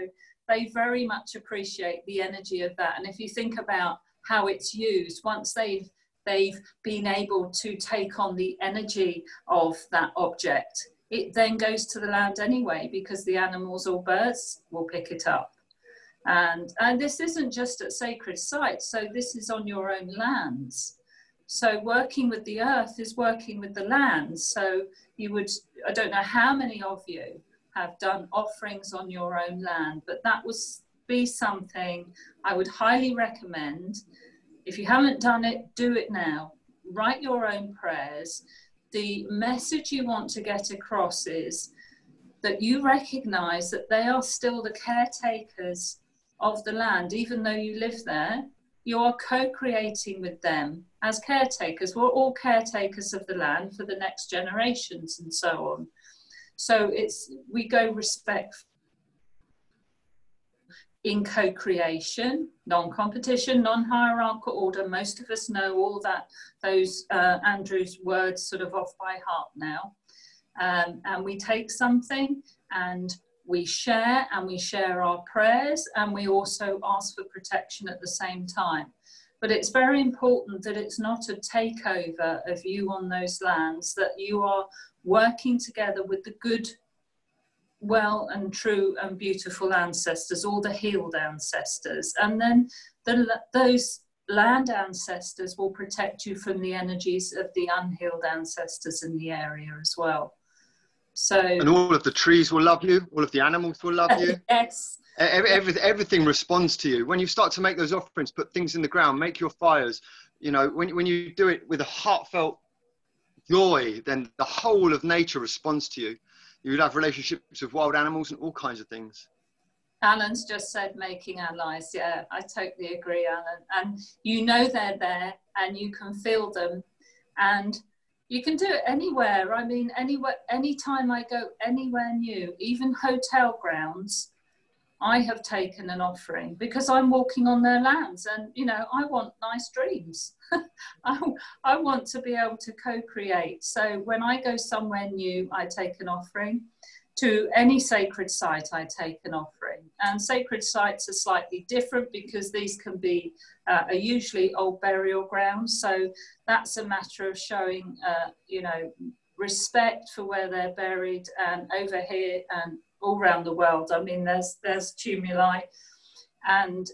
they very much appreciate the energy of that. And if you think about how it's used, once they've been able to take on the energy of that object, it then goes to the land anyway, because the animals or birds will pick it up. And this isn't just at sacred sites, so this is on your own lands. So working with the earth is working with the land. So you would, I don't know how many of you have done offerings on your own land, but that would be something I would highly recommend. If you haven't done it, do it now. Write your own prayers. The message you want to get across is that you recognize that they are still the caretakers of the land. Even though you live there, you are co-creating with them as caretakers. We're all caretakers of the land for the next generations and so on. So we go respect in co-creation, non-competition, non-hierarchical order. Most of us know all those Andrew's words sort of off by heart now. And we take something and we share our prayers, and we also ask for protection at the same time. But it's very important that it's not a takeover of you on those lands, that you are working together with the good, well and true and beautiful ancestors, all the healed ancestors. And then those land ancestors will protect you from the energies of the unhealed ancestors in the area as well. So, and all of the trees will love you, all of the animals will love you. Yes. Everything responds to you. When you start to make those offerings, put things in the ground, make your fires, you know, when you do it with a heartfelt joy, then the whole of nature responds to you. You'd have relationships with wild animals and all kinds of things. Alan's just said making allies. Yeah, I totally agree, Alan. And you know they're there and you can feel them, and you can do it anywhere. I mean, anywhere, anytime I go anywhere new, even hotel grounds, I have taken an offering because I'm walking on their lands, and you know, I want nice dreams. I want to be able to co-create. So when I go somewhere new, I take an offering. To any sacred site, I take an offering. And sacred sites are slightly different because these can be are usually old burial grounds. So that's a matter of showing, you know, respect for where they're buried. And over here and all around the world, I mean, there's tumuli. And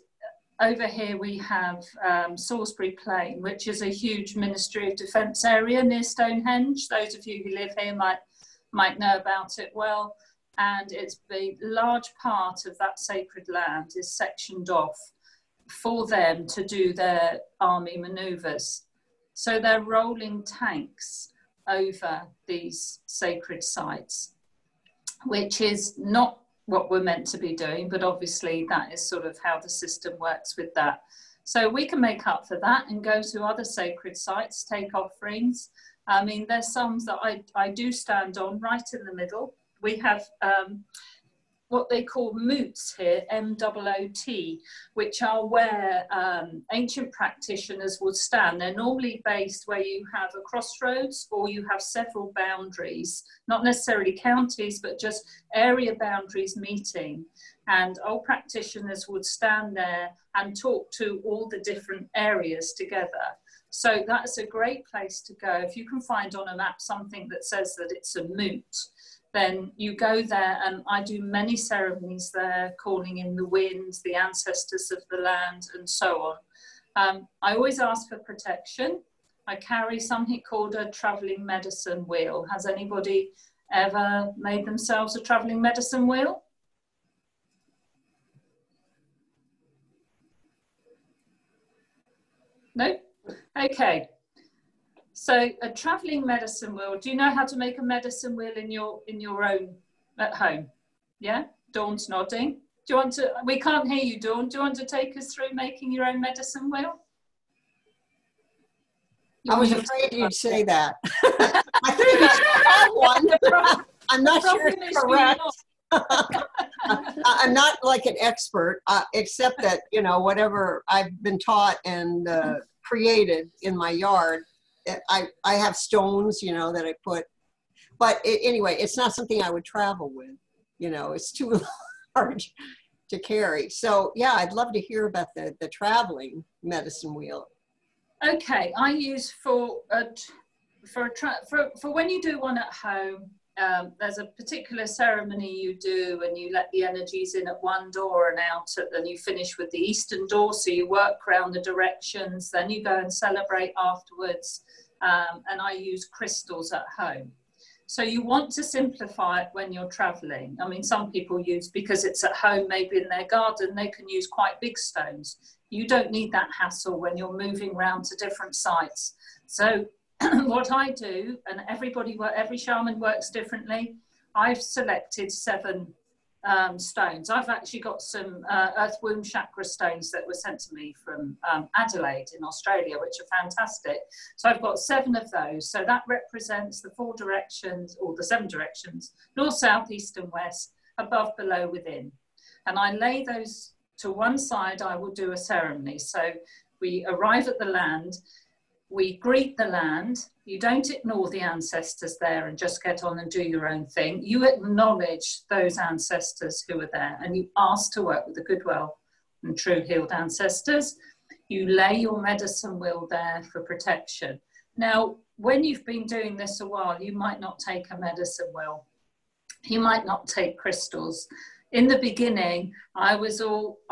over here we have Salisbury Plain, which is a huge Ministry of Defence area near Stonehenge. Those of you who live here might know about it well. And it's a large part of that sacred land is sectioned off for them to do their army manoeuvres. So they're rolling tanks over these sacred sites, which is not what we're meant to be doing, but obviously that is sort of how the system works with that. So we can make up for that and go to other sacred sites, take offerings. I mean, there's some that I do stand on right in the middle. We have what they call moots here, M-O-O-T, which are where ancient practitioners would stand. They're normally based where you have a crossroads or you have several boundaries, not necessarily counties, but just area boundaries meeting. And old practitioners would stand there and talk to all the different areas together. So that's a great place to go. If you can find on a map something that says that it's a moot, then you go there, and I do many ceremonies there, calling in the winds, the ancestors of the land, and so on. I always ask for protection. I carry something called a traveling medicine wheel. Has anybody ever made themselves a traveling medicine wheel? No? Okay. So a traveling medicine wheel, do you know how to make a medicine wheel in your own at home? Yeah? Dawn's nodding. Do you want to, we can't hear you, Dawn. Do you want to take us through making your own medicine wheel? I was afraid you'd say that. I think I have one. I'm not sure it's correct. I'm not like an expert, except that, you know, whatever I've been taught and created in my yard, I have stones, you know, that I put, but anyway, it's not something I would travel with, you know, it's too large to carry. So yeah, I'd love to hear about the traveling medicine wheel. Okay, I use for when you do one at home, there's a particular ceremony you do, and you let the energies in at one door and out, and you finish with the eastern door. So you work around the directions, then you go and celebrate afterwards. And I use crystals at home. So you want to simplify it when you're traveling. I mean, some people use, because it's at home, maybe in their garden, they can use quite big stones. You don't need that hassle when you're moving around to different sites. So what I do, and every shaman works differently, I've selected 7 stones. I've actually got some earth womb chakra stones that were sent to me from Adelaide in Australia, which are fantastic. So I've got 7 of those. So that represents the 4 directions, or the 7 directions: north, south, east and west, above, below, within. And I lay those to one side. I will do a ceremony. So we arrive at the land, we greet the land. You don't ignore the ancestors there and just get on and do your own thing. You acknowledge those ancestors who are there, and you ask to work with the good, well and true healed ancestors. You lay your medicine wheel there for protection. Now, when you've been doing this a while, you might not take a medicine wheel. You might not take crystals. In the beginning, I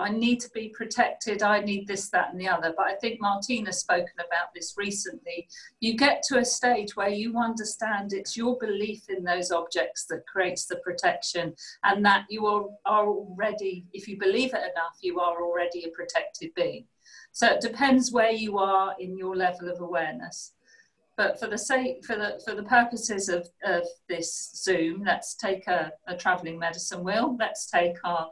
need to be protected, I need this, that, and the other. But I think Martina's spoken about this recently. You get to a stage where you understand it's your belief in those objects that creates the protection, and that you are already, if you believe it enough, you are already a protected being. So it depends where you are in your level of awareness. But for the purposes of this Zoom, let's take a traveling medicine wheel. Let's take our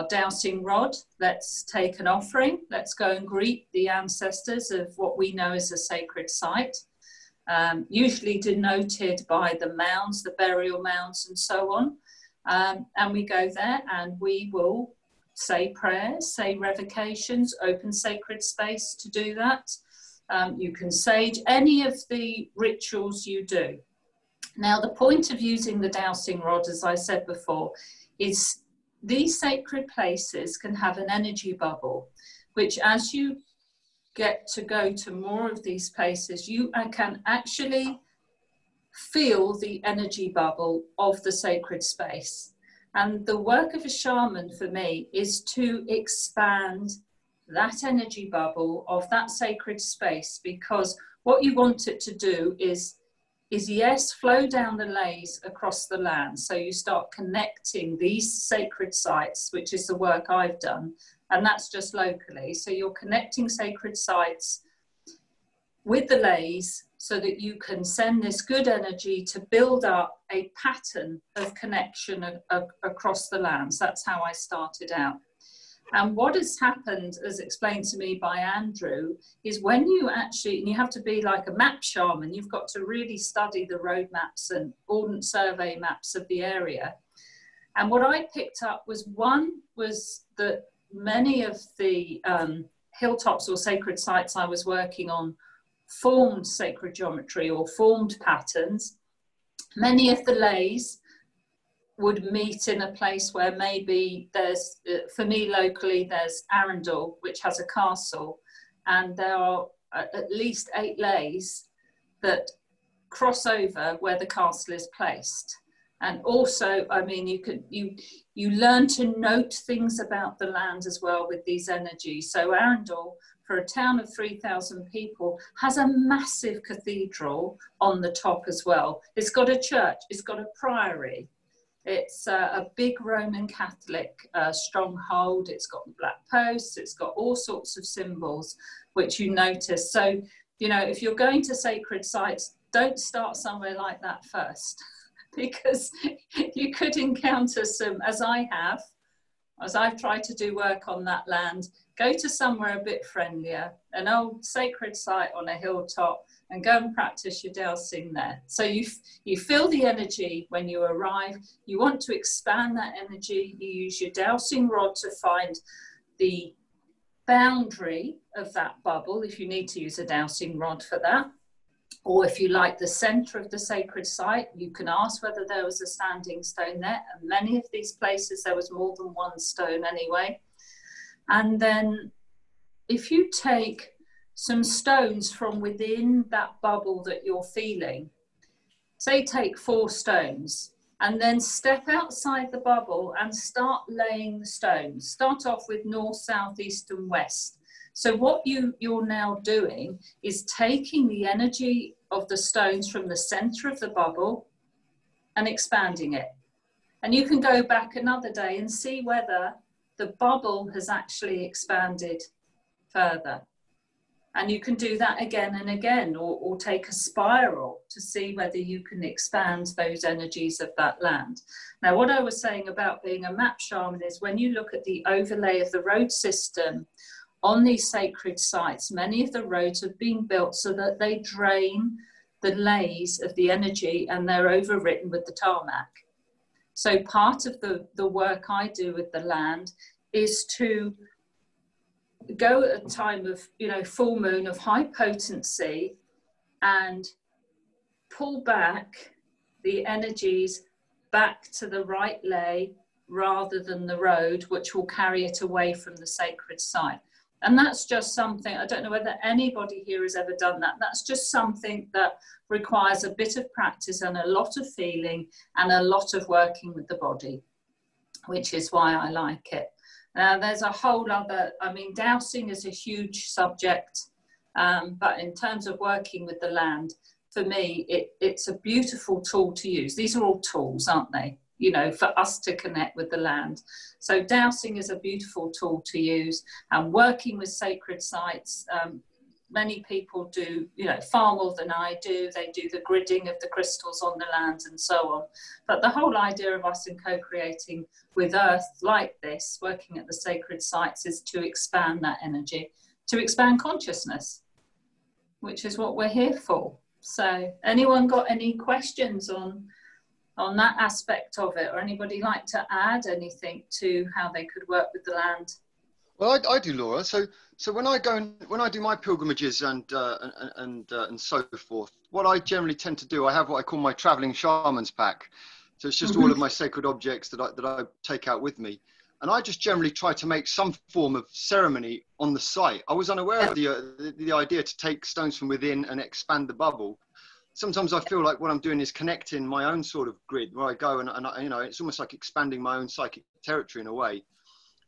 dowsing rod. Let's take an offering. Let's go and greet the ancestors of what we know as a sacred site, usually denoted by the mounds, the burial mounds, and so on. And we go there and we will say prayers, say revocations, open sacred space to do that. You can sage, any of the rituals you do. Now, the point of using the dowsing rod, as I said before, is these sacred places can have an energy bubble, which as you get to go to more of these places, you can actually feel the energy bubble of the sacred space. And the work of a shaman for me is to expand that energy bubble of that sacred space, because what you want it to do is yes, flow down the lays across the land. So you start connecting these sacred sites, which is the work I've done, and that's just locally. So you're connecting sacred sites with the lays so that you can send this good energy to build up a pattern of connection across the lands. That's how I started out. And what has happened, as explained to me by Andrew, is when you actually, and you have to be like a map shaman, you've got to really study the road maps and ordnance survey maps of the area. And what I picked up was, one was that many of the hilltops or sacred sites I was working on formed sacred geometry or formed patterns. Many of the lays would meet in a place where maybe there's, for me locally, there's Arundel, which has a castle, and there are at least 8 lays that cross over where the castle is placed. And also, I mean, you learn to note things about the land as well with these energies. So Arundel, for a town of 3,000 people, has a massive cathedral on the top as well. It's got a church, it's got a priory. It's a big Roman Catholic stronghold. It's got black posts. It's got all sorts of symbols, which you notice. So, you know, if you're going to sacred sites, don't start somewhere like that first, because you could encounter some, as I've tried to do work on that land, go to somewhere a bit friendlier, an old sacred site on a hilltop, and go and practice your dowsing there. So you feel the energy when you arrive. You want to expand that energy. You use your dowsing rod to find the boundary of that bubble, if you need to use a dowsing rod for that. Or if you like the center of the sacred site, you can ask whether there was a standing stone there. And many of these places, there was more than one stone anyway. And then if you take some stones from within that bubble that you're feeling, say take 4 stones, and then step outside the bubble and start laying the stones. Start off with north, south, east and west. So what you're now doing is taking the energy of the stones from the center of the bubble and expanding it. And you can go back another day and see whether the bubble has actually expanded further. And you can do that again and again, or take a spiral to see whether you can expand those energies of that land. Now, what I was saying about being a map shaman is when you look at the overlay of the road system on these sacred sites, many of the roads have been built so that they drain the lays of the energy and they're overwritten with the tarmac. So part of the work I do with the land is to go at a time of, you know, full moon, of high potency, and pull back the energies back to the right lay rather than the road, which will carry it away from the sacred site. And that's just something, I don't know whether anybody here has ever done that. That's just something that requires a bit of practice and a lot of feeling and a lot of working with the body, which is why I like it. There's a whole other, I mean, dowsing is a huge subject, but in terms of working with the land, for me, it's a beautiful tool to use. These are all tools, aren't they? You know, for us to connect with the land. So dowsing is a beautiful tool to use, and working with sacred sites, many people do, you know, far more than I do. They do the gridding of the crystals on the land and so on. But the whole idea of us in co-creating with earth like this, working at the sacred sites, is to expand that energy, to expand consciousness, which is what we're here for. So anyone got any questions on on that aspect of it, or anybody like to add anything to how they could work with the land? Well, I do, Laura. So when I do my pilgrimages and so forth, what I generally tend to do, I have what I call my traveling shaman's pack. So it's just all of my sacred objects that I take out with me, and I just generally try to make some form of ceremony on the site. I was unaware of the idea to take stones from within and expand the bubble. Sometimes I feel like what I'm doing is connecting my own sort of grid where I go and you know, it's almost like expanding my own psychic territory in a way.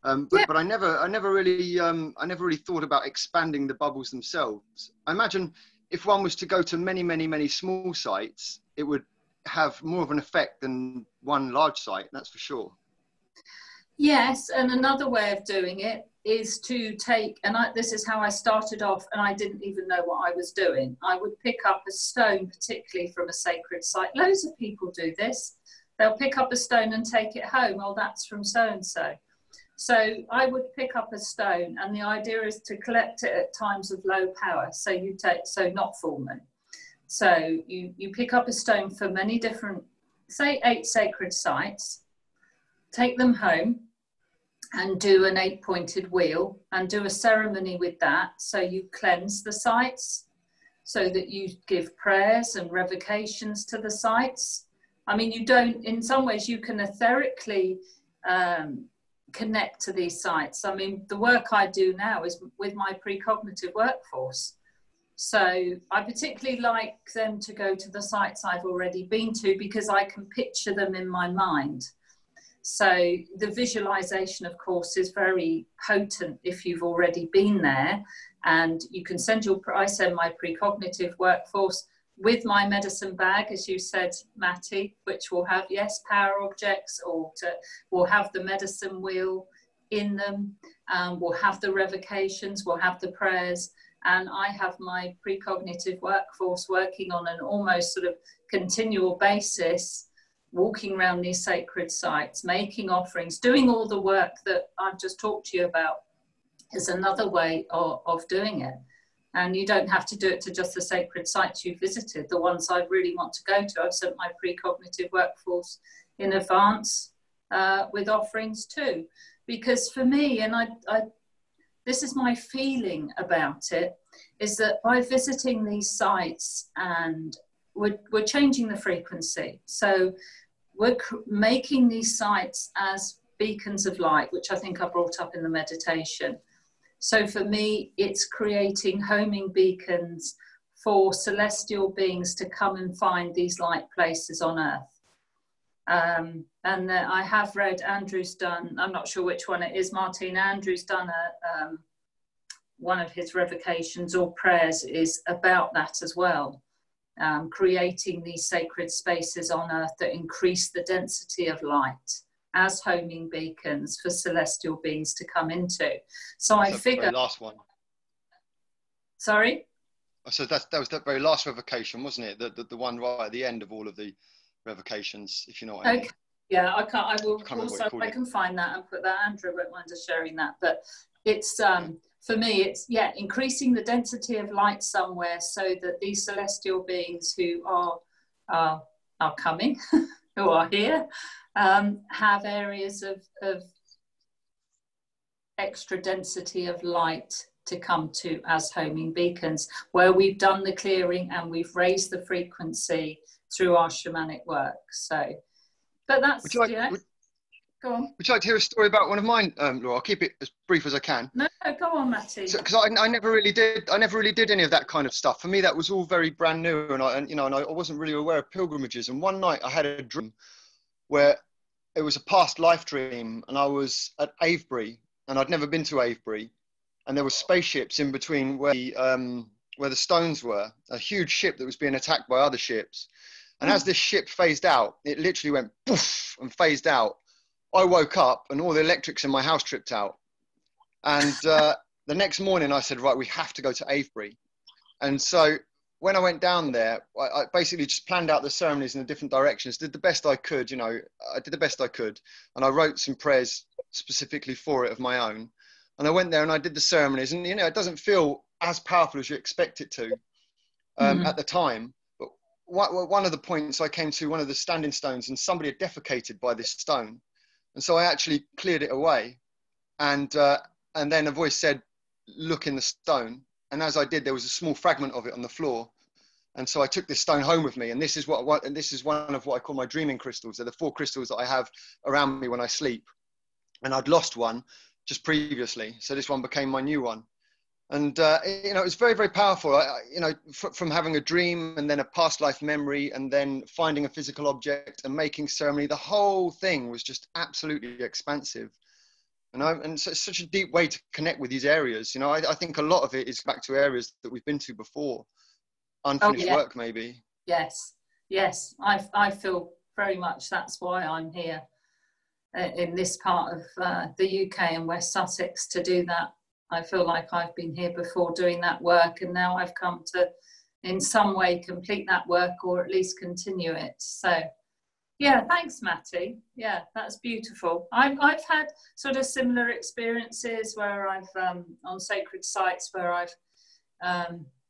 But I never really thought about expanding the bubbles themselves. I imagine if one was to go to many small sites, it would have more of an effect than one large site, that's for sure. Yes, and another way of doing it is to take, and this is how I started off, and I didn't even know what I was doing. I would pick up a stone, particularly from a sacred site. Loads of people do this. They'll pick up a stone and take it home. Oh, that's from so-and-so. So I would pick up a stone, and the idea is to collect it at times of low power. So you take, so not full moon. So you pick up a stone for many different, say 8 sacred sites, take them home and do an 8-pointed wheel and do a ceremony with that. So you cleanse the sites so that you give prayers and revocations to the sites. I mean, you don't, in some ways you can etherically connect to these sites. I mean, the work I do now is with my precognitive workforce. So I particularly like them to go to the sites I've already been to because I can picture them in my mind. So the visualization, of course, is very potent if you've already been there, and you can send I send my precognitive workforce with my medicine bag, as you said, Matty, which will have, yes, power objects, or will have the medicine wheel in them, we'll have the revocations, we'll have the prayers, and I have my precognitive workforce working on an almost sort of continual basis, walking around these sacred sites, making offerings, doing all the work that I've just talked to you about is another way of doing it. And you don't have to do it to just the sacred sites you visited. The ones I really want to go to, I've sent my precognitive workforce in advance with offerings too. Because for me, and this is my feeling about it, is that by visiting these sites, and we're changing the frequency. So we're making these sites as beacons of light, which I think I brought up in the meditation. So for me, it's creating homing beacons for celestial beings to come and find these light places on Earth. And I have read, Andrew's done, I'm not sure which one it is, Martine, Andrew's done one of his revocations or prayers is about that as well. Creating these sacred spaces on Earth that increase the density of light as homing beacons for celestial beings to come into. So I figure... The last one. Sorry? So that was that very last revocation, wasn't it? The one right at the end of all of the revocations, if you know what I mean. Yeah, I can find that and put that. Andrew won't mind us sharing that. But it's, for me, it's, yeah, increasing the density of light somewhere so that these celestial beings who are coming, who are here, have areas of extra density of light to come to as homing beacons, where we've done the clearing and we've raised the frequency through our shamanic work. So, but that's, go on. Would you like to hear a story about one of mine, Laura? I'll keep it as brief as I can. No, go on, Matty. Because I never really did any of that kind of stuff. For me, that was all very brand new, and I wasn't really aware of pilgrimages. And one night I had a dream where it was a past life dream, and I was at Avebury, and I'd never been to Avebury, and there were spaceships in between where the stones were, a huge ship that was being attacked by other ships. And as this ship phased out, it literally went poof and phased out. I woke up and all the electrics in my house tripped out. And the next morning I said, right, we have to go to Avebury. And so when I went down there, I basically just planned out the ceremonies in the different directions, did the best I could, I did the best I could. And I wrote some prayers specifically for it of my own. And I went there and I did the ceremonies, and, it doesn't feel as powerful as you expect it to at the time. But one of the points I came to one of the standing stones, and somebody had defecated by this stone. And so I actually cleared it away. And then a voice said, look in the stone. And as I did, there was a small fragment of it on the floor. And so I took this stone home with me. And this is and this is one of what I call my dreaming crystals. They're the 4 crystals that I have around me when I sleep. And I'd lost one just previously. So this one became my new one. And, you know, it was very, very powerful. You know, from having a dream and then a past life memory and then finding a physical object and making ceremony, the whole thing was just absolutely expansive. And so it's such a deep way to connect with these areas. You know, I think a lot of it is back to areas that we've been to before. Unfinished work, maybe. Yes, yes. I feel very much that's why I'm here in this part of the UK and West Sussex to do that. I feel like I've been here before doing that work, and now I've come to, in some way, complete that work or at least continue it. So, yeah, thanks, Matty. Yeah, that's beautiful. I've had sort of similar experiences where I've, on sacred sites, where I've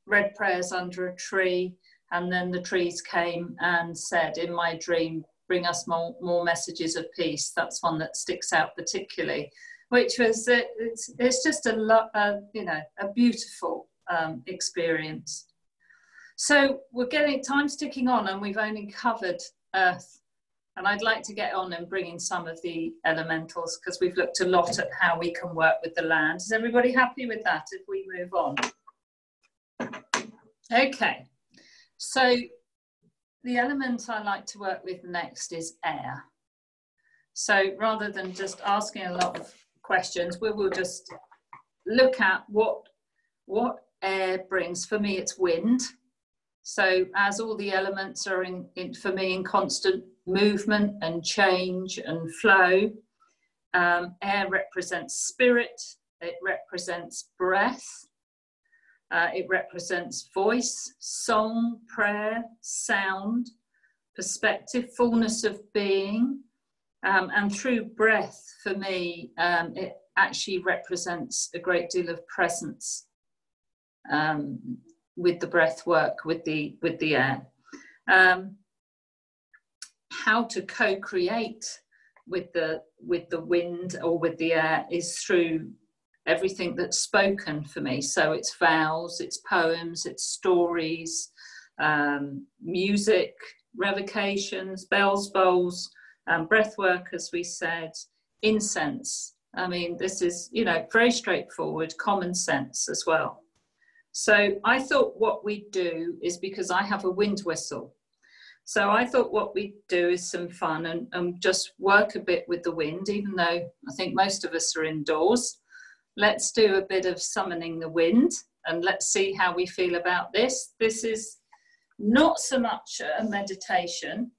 read prayers under a tree, and then the trees came and said, in my dream, bring us more messages of peace. That's one that sticks out particularly. Which was, it's just you know, a beautiful experience. So we're getting, time's ticking on, and we've only covered Earth. And I'd like to get on and bring in some of the elementals, because we've looked a lot at how we can work with the land. Is everybody happy with that if we move on? Okay, so the element I like to work with next is air. So rather than just asking a lot of questions, we will just look at what air brings. For me, it's wind. So as all the elements are for me in constant movement and change and flow, air represents spirit, it represents breath, it represents voice, song, prayer, sound, perspective, fullness of being. And through breath, for me, it actually represents a great deal of presence with the breath work, with the air. How to co-create with the wind or with the air is through everything that's spoken for me. So it's vows, it's poems, it's stories, music, revocations, bells, bowls. Breath work, as we said, incense. I mean, this is, you know, very straightforward, common sense as well. So I thought what we'd do is, because I have a wind whistle, so I thought what we'd do is some fun and just work a bit with the wind, even though I think most of us are indoors. Let's do a bit of summoning the wind, and let's see how we feel about this. This is not so much a meditation.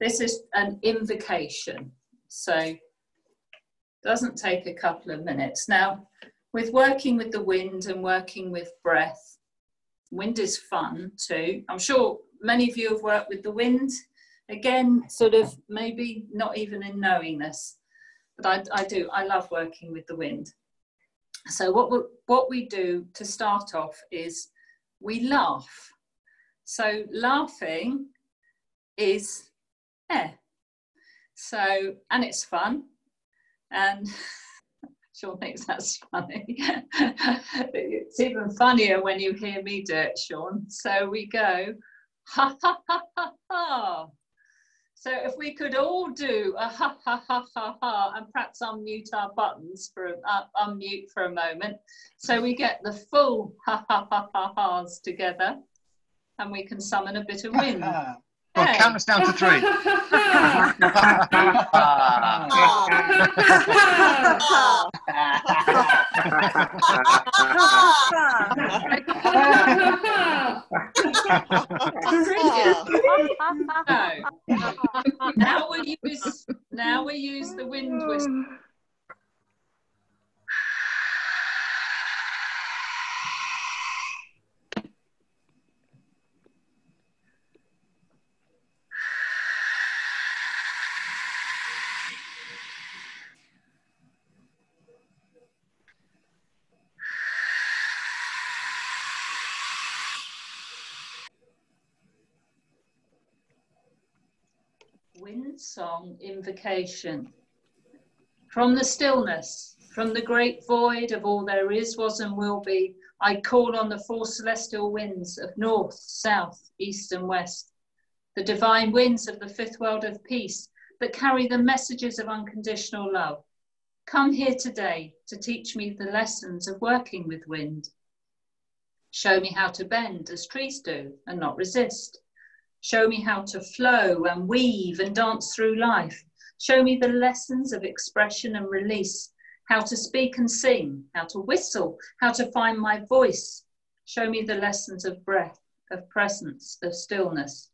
This is an invocation, so it doesn't take a couple of minutes. Now, with working with the wind and working with breath, wind is fun too. I'm sure many of you have worked with the wind. Again, sort of maybe not even in knowing this, but I do. I love working with the wind. So what we do to start off is we laugh. So laughing is air. So, and it's fun, and Sean thinks that's funny. It's even funnier when you hear me do it, Sean. So we go, ha ha ha ha ha. So if we could all do a ha ha ha ha ha, and perhaps unmute our buttons for unmute for a moment, so we get the full ha ha ha ha ha's together, and we can summon a bit of wind. Well, count us down to 3. Now we use the wind whistle. Wind Song Invocation. From the stillness, from the great void of all there is, was and will be, I call on the four celestial winds of north, south, east and west, the divine winds of the fifth world of peace that carry the messages of unconditional love. Come here today to teach me the lessons of working with wind. Show me how to bend as trees do and not resist. Show me how to flow and weave and dance through life. Show me the lessons of expression and release, how to speak and sing, how to whistle, how to find my voice. Show me the lessons of breath, of presence, of stillness.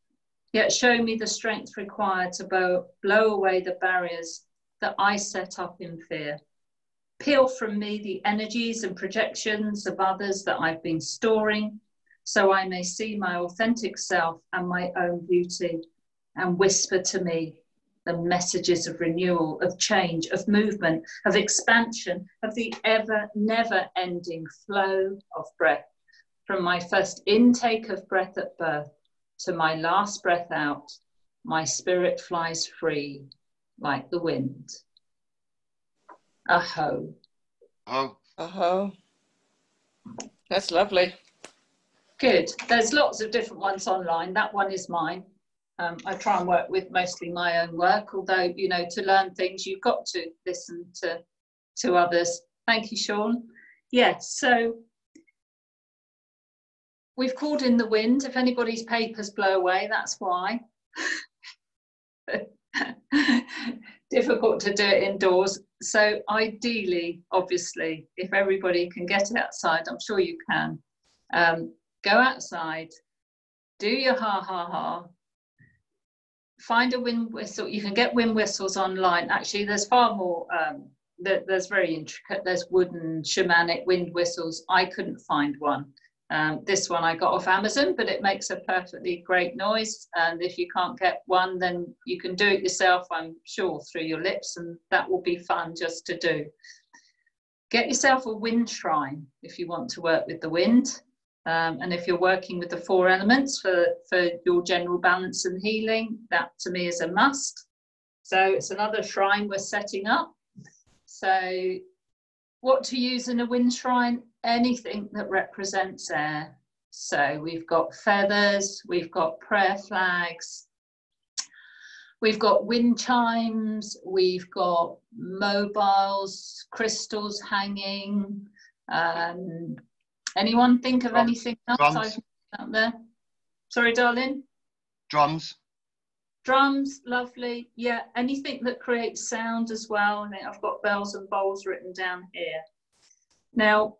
Yet show me the strength required to blow away the barriers that I set up in fear. Peel from me the energies and projections of others that I've been storing, so I may see my authentic self and my own beauty, and whisper to me the messages of renewal, of change, of movement, of expansion, of the ever, never ending flow of breath. From my first intake of breath at birth to my last breath out, my spirit flies free like the wind. Aho. Oh. Oh, that's lovely. Good. There's lots of different ones online. That one is mine. I try and work with mostly my own work, although, you know, to learn things, you've got to listen to others. Thank you, Sean. Yes, so we've called in the wind. If anybody's papers blow away, that's why. Difficult to do it indoors. So ideally, obviously, if everybody can get it outside, I'm sure you can, go outside, do your ha-ha-ha, find a wind whistle. You can get wind whistles online. Actually, there's far more, there's very intricate, there's wooden shamanic wind whistles. I couldn't find one. This one I got off Amazon, but it makes a perfectly great noise. And if you can't get one, then you can do it yourself, I'm sure, through your lips, and that will be fun just to do. Get yourself a wind shrine if you want to work with the wind. And if you're working with the four elements for your general balance and healing, that to me is a must. So it's another shrine we're setting up. So what to use in a wind shrine? Anything that represents air. So we've got feathers, we've got prayer flags, we've got wind chimes, we've got mobiles, crystals hanging. Anyone think of anything else out there? Sorry, darling? Drums. Drums, lovely. Yeah, anything that creates sound as well. And I've got bells and bowls written down here. Now,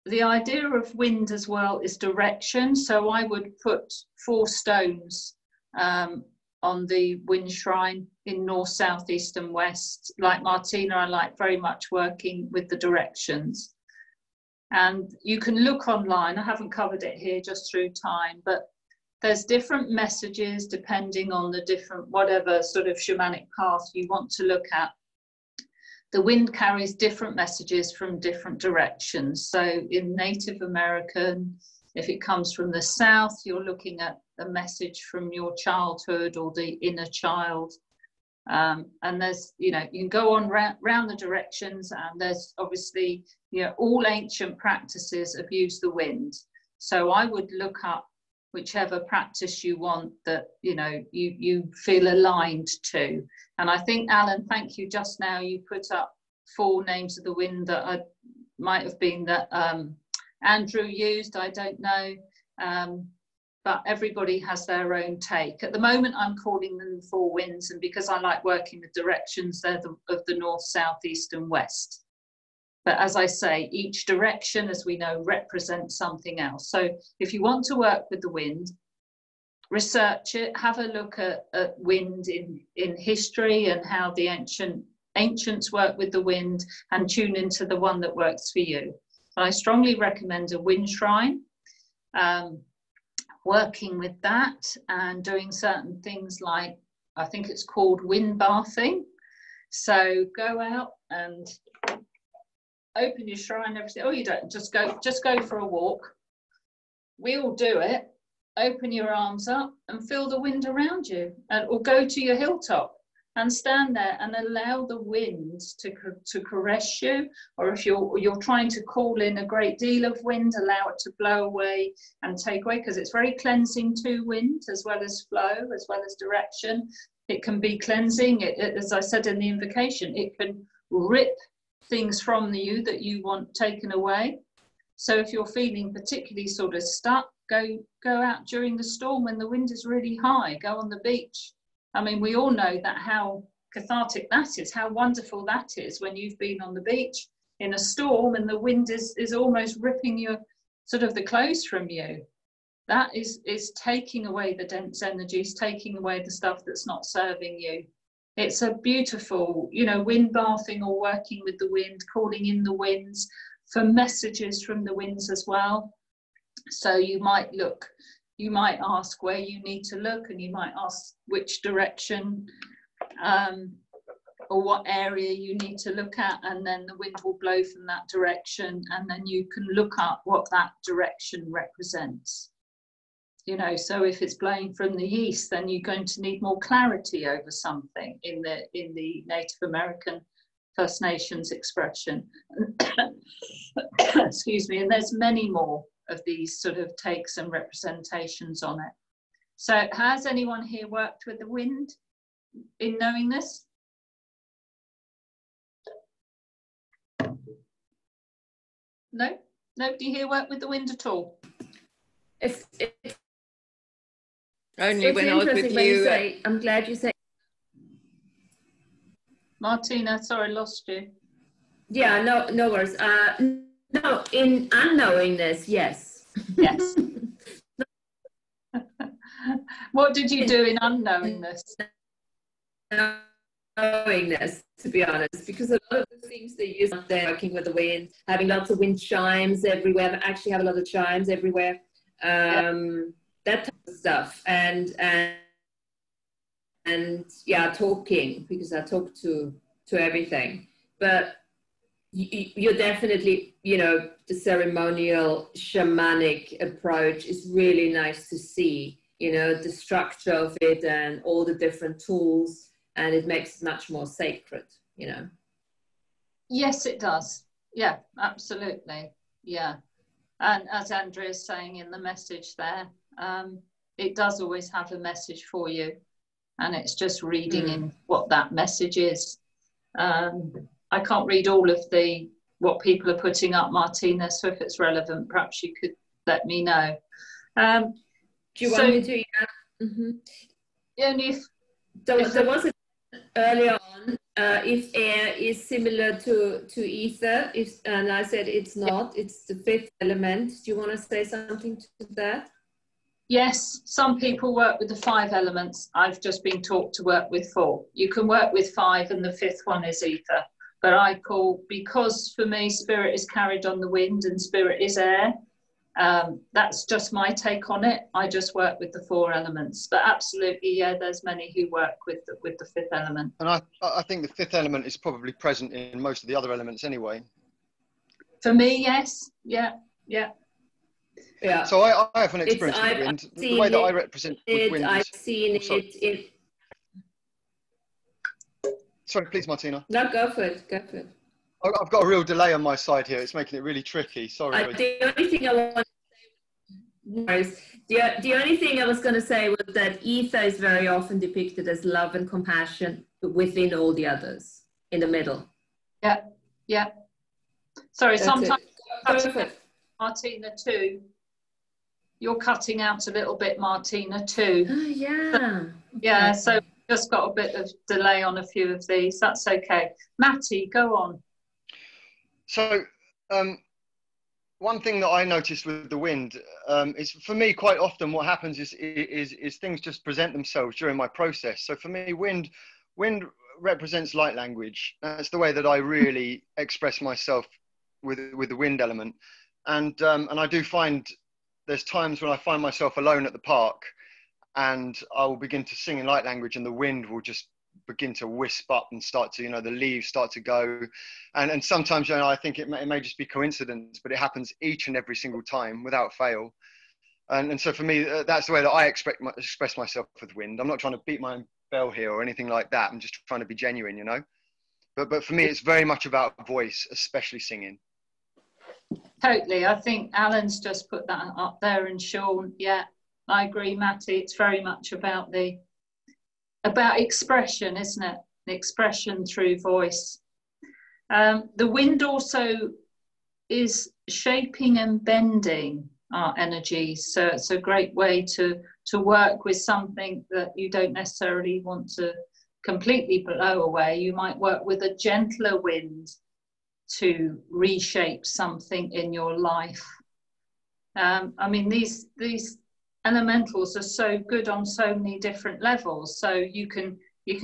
the idea of wind as well is direction. So I would put 4 stones on the wind shrine in north, south, east and west. Like Martina, I like very much working with the directions. And you can look online. I haven't covered it here just through time, but there's different messages depending on the different, whatever sort of shamanic path you want to look at. The wind carries different messages from different directions. So in Native American, if it comes from the south, you're looking at a message from your childhood or the inner child. And there's, you know, you can go on round the directions, and there's obviously, you know, all ancient practices have used the wind. So I would look up whichever practice you want that, you know, you feel aligned to. And I think, Alan, thank you, just now you put up 4 names of the wind that might have been that Andrew used, I don't know. But everybody has their own take. At the moment, I'm calling them 4 winds, and because I like working with directions, they're of the north, south, east and west. But as I say, each direction, as we know, represents something else. So if you want to work with the wind, research it, have a look at wind in history and how the ancients work with the wind, and tune into the one that works for you. I strongly recommend a wind shrine. Working with that and doing certain things like, I think it's called wind bathing. So go out and open your shrine, everything. Oh, you don't, just go for a walk. We all do it. Open your arms up and feel the wind around you, or go to your hilltop and stand there and allow the wind to caress you. Or if you're trying to call in a great deal of wind, allow it to blow away and take away, because it's very cleansing to wind, as well as flow, as well as direction. It can be cleansing. As I said in the invocation, it can rip things from you that you want taken away. So if you're feeling particularly sort of stuck, go out during the storm when the wind is really high. Go on the beach. I mean, we all know that how cathartic that is, how wonderful that is when you've been on the beach in a storm and the wind is almost ripping your sort of the clothes from you. That is taking away the dense energies, taking away the stuff that's not serving you. It's a beautiful, you know, wind bathing or working with the wind, calling in the winds for messages from the winds as well. So you might ask where you need to look, and you might ask which direction or what area you need to look at, and then the wind will blow from that direction, and then you can look up what that direction represents. You know, so if it's blowing from the east, then you're going to need more clarity over something in the Native American First Nations expression. Excuse me, and there's many more of these sort of takes and representations on it. So has anyone here worked with the wind in knowing this? No? Nobody here worked with the wind at all? It's Only when I was with you. I'm glad you say. Martina, sorry, lost you. Yeah, no worries. No, in unknowingness, yes. Yes. What did you do in unknowingness? Knowingness, to be honest, because a lot of the things they use out there, working with the wind, having lots of wind chimes everywhere, actually have a lot of chimes everywhere, that type of stuff, and yeah, talking, because I talk to everything, but you're definitely, you know, the ceremonial shamanic approach is really nice to see, you know, the structure of it and all the different tools, and it makes it much more sacred, you know. Yes, it does. Yeah, absolutely. Yeah. And as Andrea is saying in the message there, it does always have a message for you, and it's just reading in what that message is. I can't read all of what people are putting up, Martina, so if it's relevant, perhaps you could let me know. Do you want me to? Yeah. Only if there was earlier on, if air is similar to ether, and I said it's not, it's the fifth element. Do you want to say something to that? Yes, some people work with the 5 elements. I've just been taught to work with 4. You can work with 5 and the 5th one is ether. But I call, because for me, spirit is carried on the wind and spirit is air. That's just my take on it. I just work with the 4 elements. But absolutely, yeah, there's many who work with the 5th element. And I think the 5th element is probably present in most of the other elements anyway. For me, yes. Yeah. Yeah. So I have an experience with wind. The way that I represent with wind I've seen it. Sorry, please, Martina. No, go for it. I've got a real delay on my side here. It's making it really tricky. Sorry. The only thing I want to say the only thing I was going to say was that ether is very often depicted as love and compassion within all the others, in the middle. Yeah. Sorry, That's sometimes Martina too. You're cutting out a little bit, Martina, too. Oh, yeah. Yeah, so just got a bit of delay on a few of these. That's okay. Matty, go on. So, one thing that I noticed with the wind is, for me, quite often what happens is things just present themselves during my process. So for me, wind represents light language. That's the way that I really express myself with the wind element. And I do find there's times when I find myself alone at the park and I will begin to sing in light language and the wind will just begin to wisp up and start to, you know, the leaves start to go. And sometimes, you know, I think it may just be coincidence, but it happens each and every single time without fail. And so for me, that's the way that I express myself with wind. I'm not trying to beat my spell here or anything like that. I'm just trying to be genuine, you know. But for me, it's very much about voice, especially singing. Totally. I think Alan's just put that up there, and Sean, yeah, I agree, Matty. It's very much about expression, isn't it? The expression through voice. The wind also is shaping and bending our energy. So it's a great way to work with something that you don't necessarily want to completely blow away. You might work with a gentler wind to reshape something in your life. I mean, these elementals are so good on so many different levels. So you can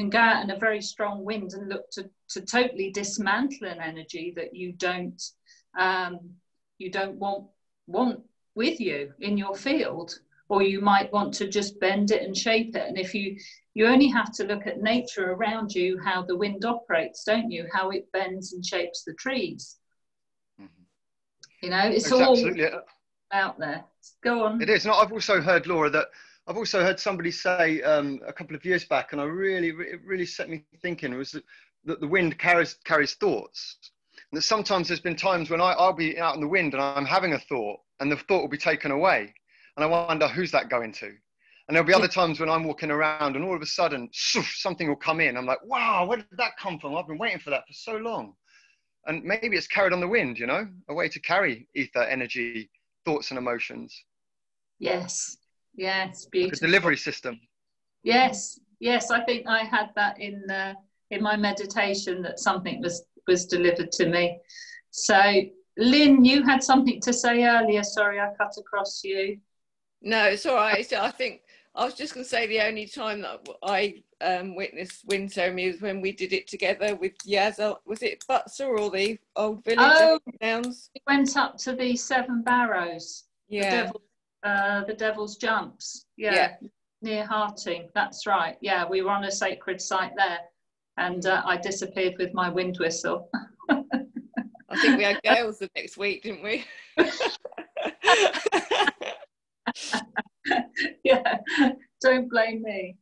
go out in a very strong wind and look to totally dismantle an energy that you don't want with you in your field, or you might want to just bend it and shape it. And if you only have to look at nature around you, how the wind operates, don't you? How it bends and shapes the trees. Mm-hmm. You know, it's all absolutely out there. Go on. It is. No, I've also heard, Laura, that I've also heard somebody say a couple of years back, and it really set me thinking, was that the wind carries thoughts. And that sometimes there's been times when I'll be out in the wind and I'm having a thought, and the thought will be taken away. And I wonder, who's that going to? And there'll be other times when I'm walking around and all of a sudden, something will come in. I'm like, wow, where did that come from? I've been waiting for that for so long. And maybe it's carried on the wind, you know, a way to carry ether, energy, thoughts and emotions. Yes, yes, beautiful. Like a delivery system. Yes, I think I had that in my meditation, that something was delivered to me. So, Lynn, you had something to say earlier. Sorry, I cut across you. No, it's all right. So I think I was just going to say the only time that I witnessed wind ceremony was when we did it together with Yaz. Was it Butser or the old village? Oh, we went up to the Seven Barrows. Yeah. The Devil's Jumps. Yeah. Near Harting. That's right. Yeah, we were on a sacred site there, and I disappeared with my wind whistle. I think we had gales the next week, didn't we? Yeah, don't blame me.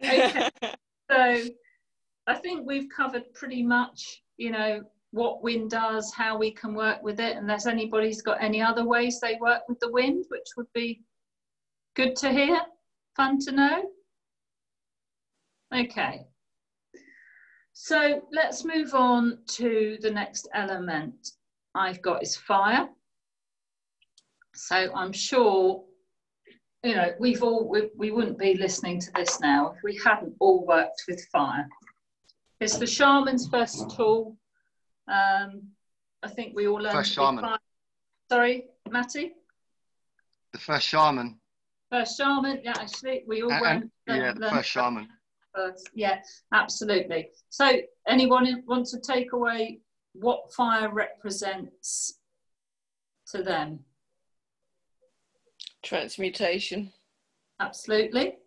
Okay, so I think we've covered pretty much, you know, what wind does, how we can work with it, unless anybody's got any other ways they work with the wind, which would be good to hear, fun to know. Okay, so let's move on to the next element I've got is fire. So I'm sure, you know, we wouldn't be listening to this now if we hadn't all worked with fire. It's the shaman's first tool. I think we all learned first shaman. Fire. Sorry, Matty? The first shaman. First shaman, yeah, actually, we all learned the first shaman. First. Yeah, absolutely. So anyone want to take away what fire represents to them? Transmutation. Absolutely.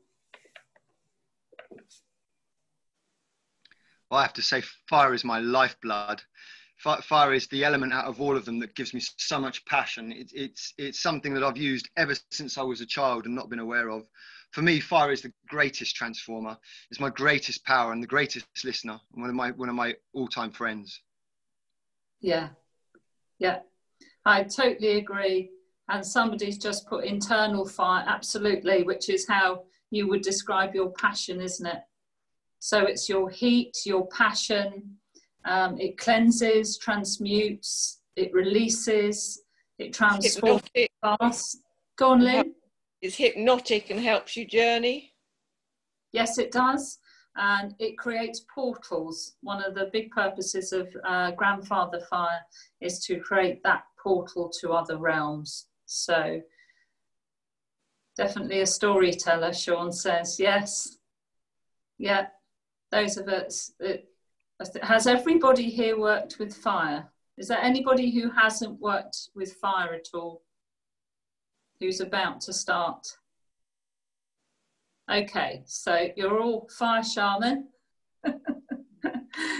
Well, I have to say, fire is my lifeblood. Fire is the element out of all of them that gives me so much passion. It's something that I've used ever since I was a child and not been aware of. For me, fire is the greatest transformer. It's my greatest power and the greatest listener, and one of my all-time friends. Yeah, I totally agree. And somebody's just put internal fire, absolutely, which is how you would describe your passion, isn't it? So it's your heat, your passion. It cleanses, transmutes, it releases, it transforms fast. Go on, Lynn. It's hypnotic and helps you journey. Yes, it does. And it creates portals. One of the big purposes of grandfather fire is to create that portal to other realms. So definitely a storyteller, Sean says. Yes. Yeah, those of us. Has everybody here worked with fire? Is there anybody who hasn't worked with fire at all? Who's about to start? Okay, so you're all fire shaman.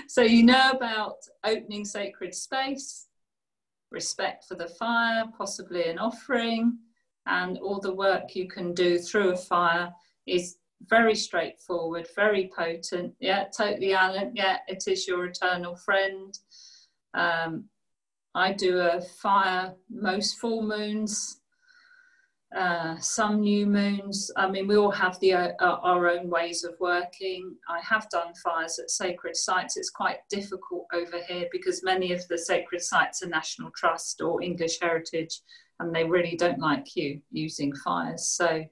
So you know about opening sacred space, respect for the fire, possibly an offering, and all the work you can do through a fire is very straightforward, very potent. Yeah, totally, Alan. Yeah, it is your eternal friend. I do a fire most full moons, some new moons. I mean, we all have our own ways of working. I have done fires at sacred sites. It's quite difficult over here because many of the sacred sites are National Trust or English Heritage, and they really don't like you using fires. So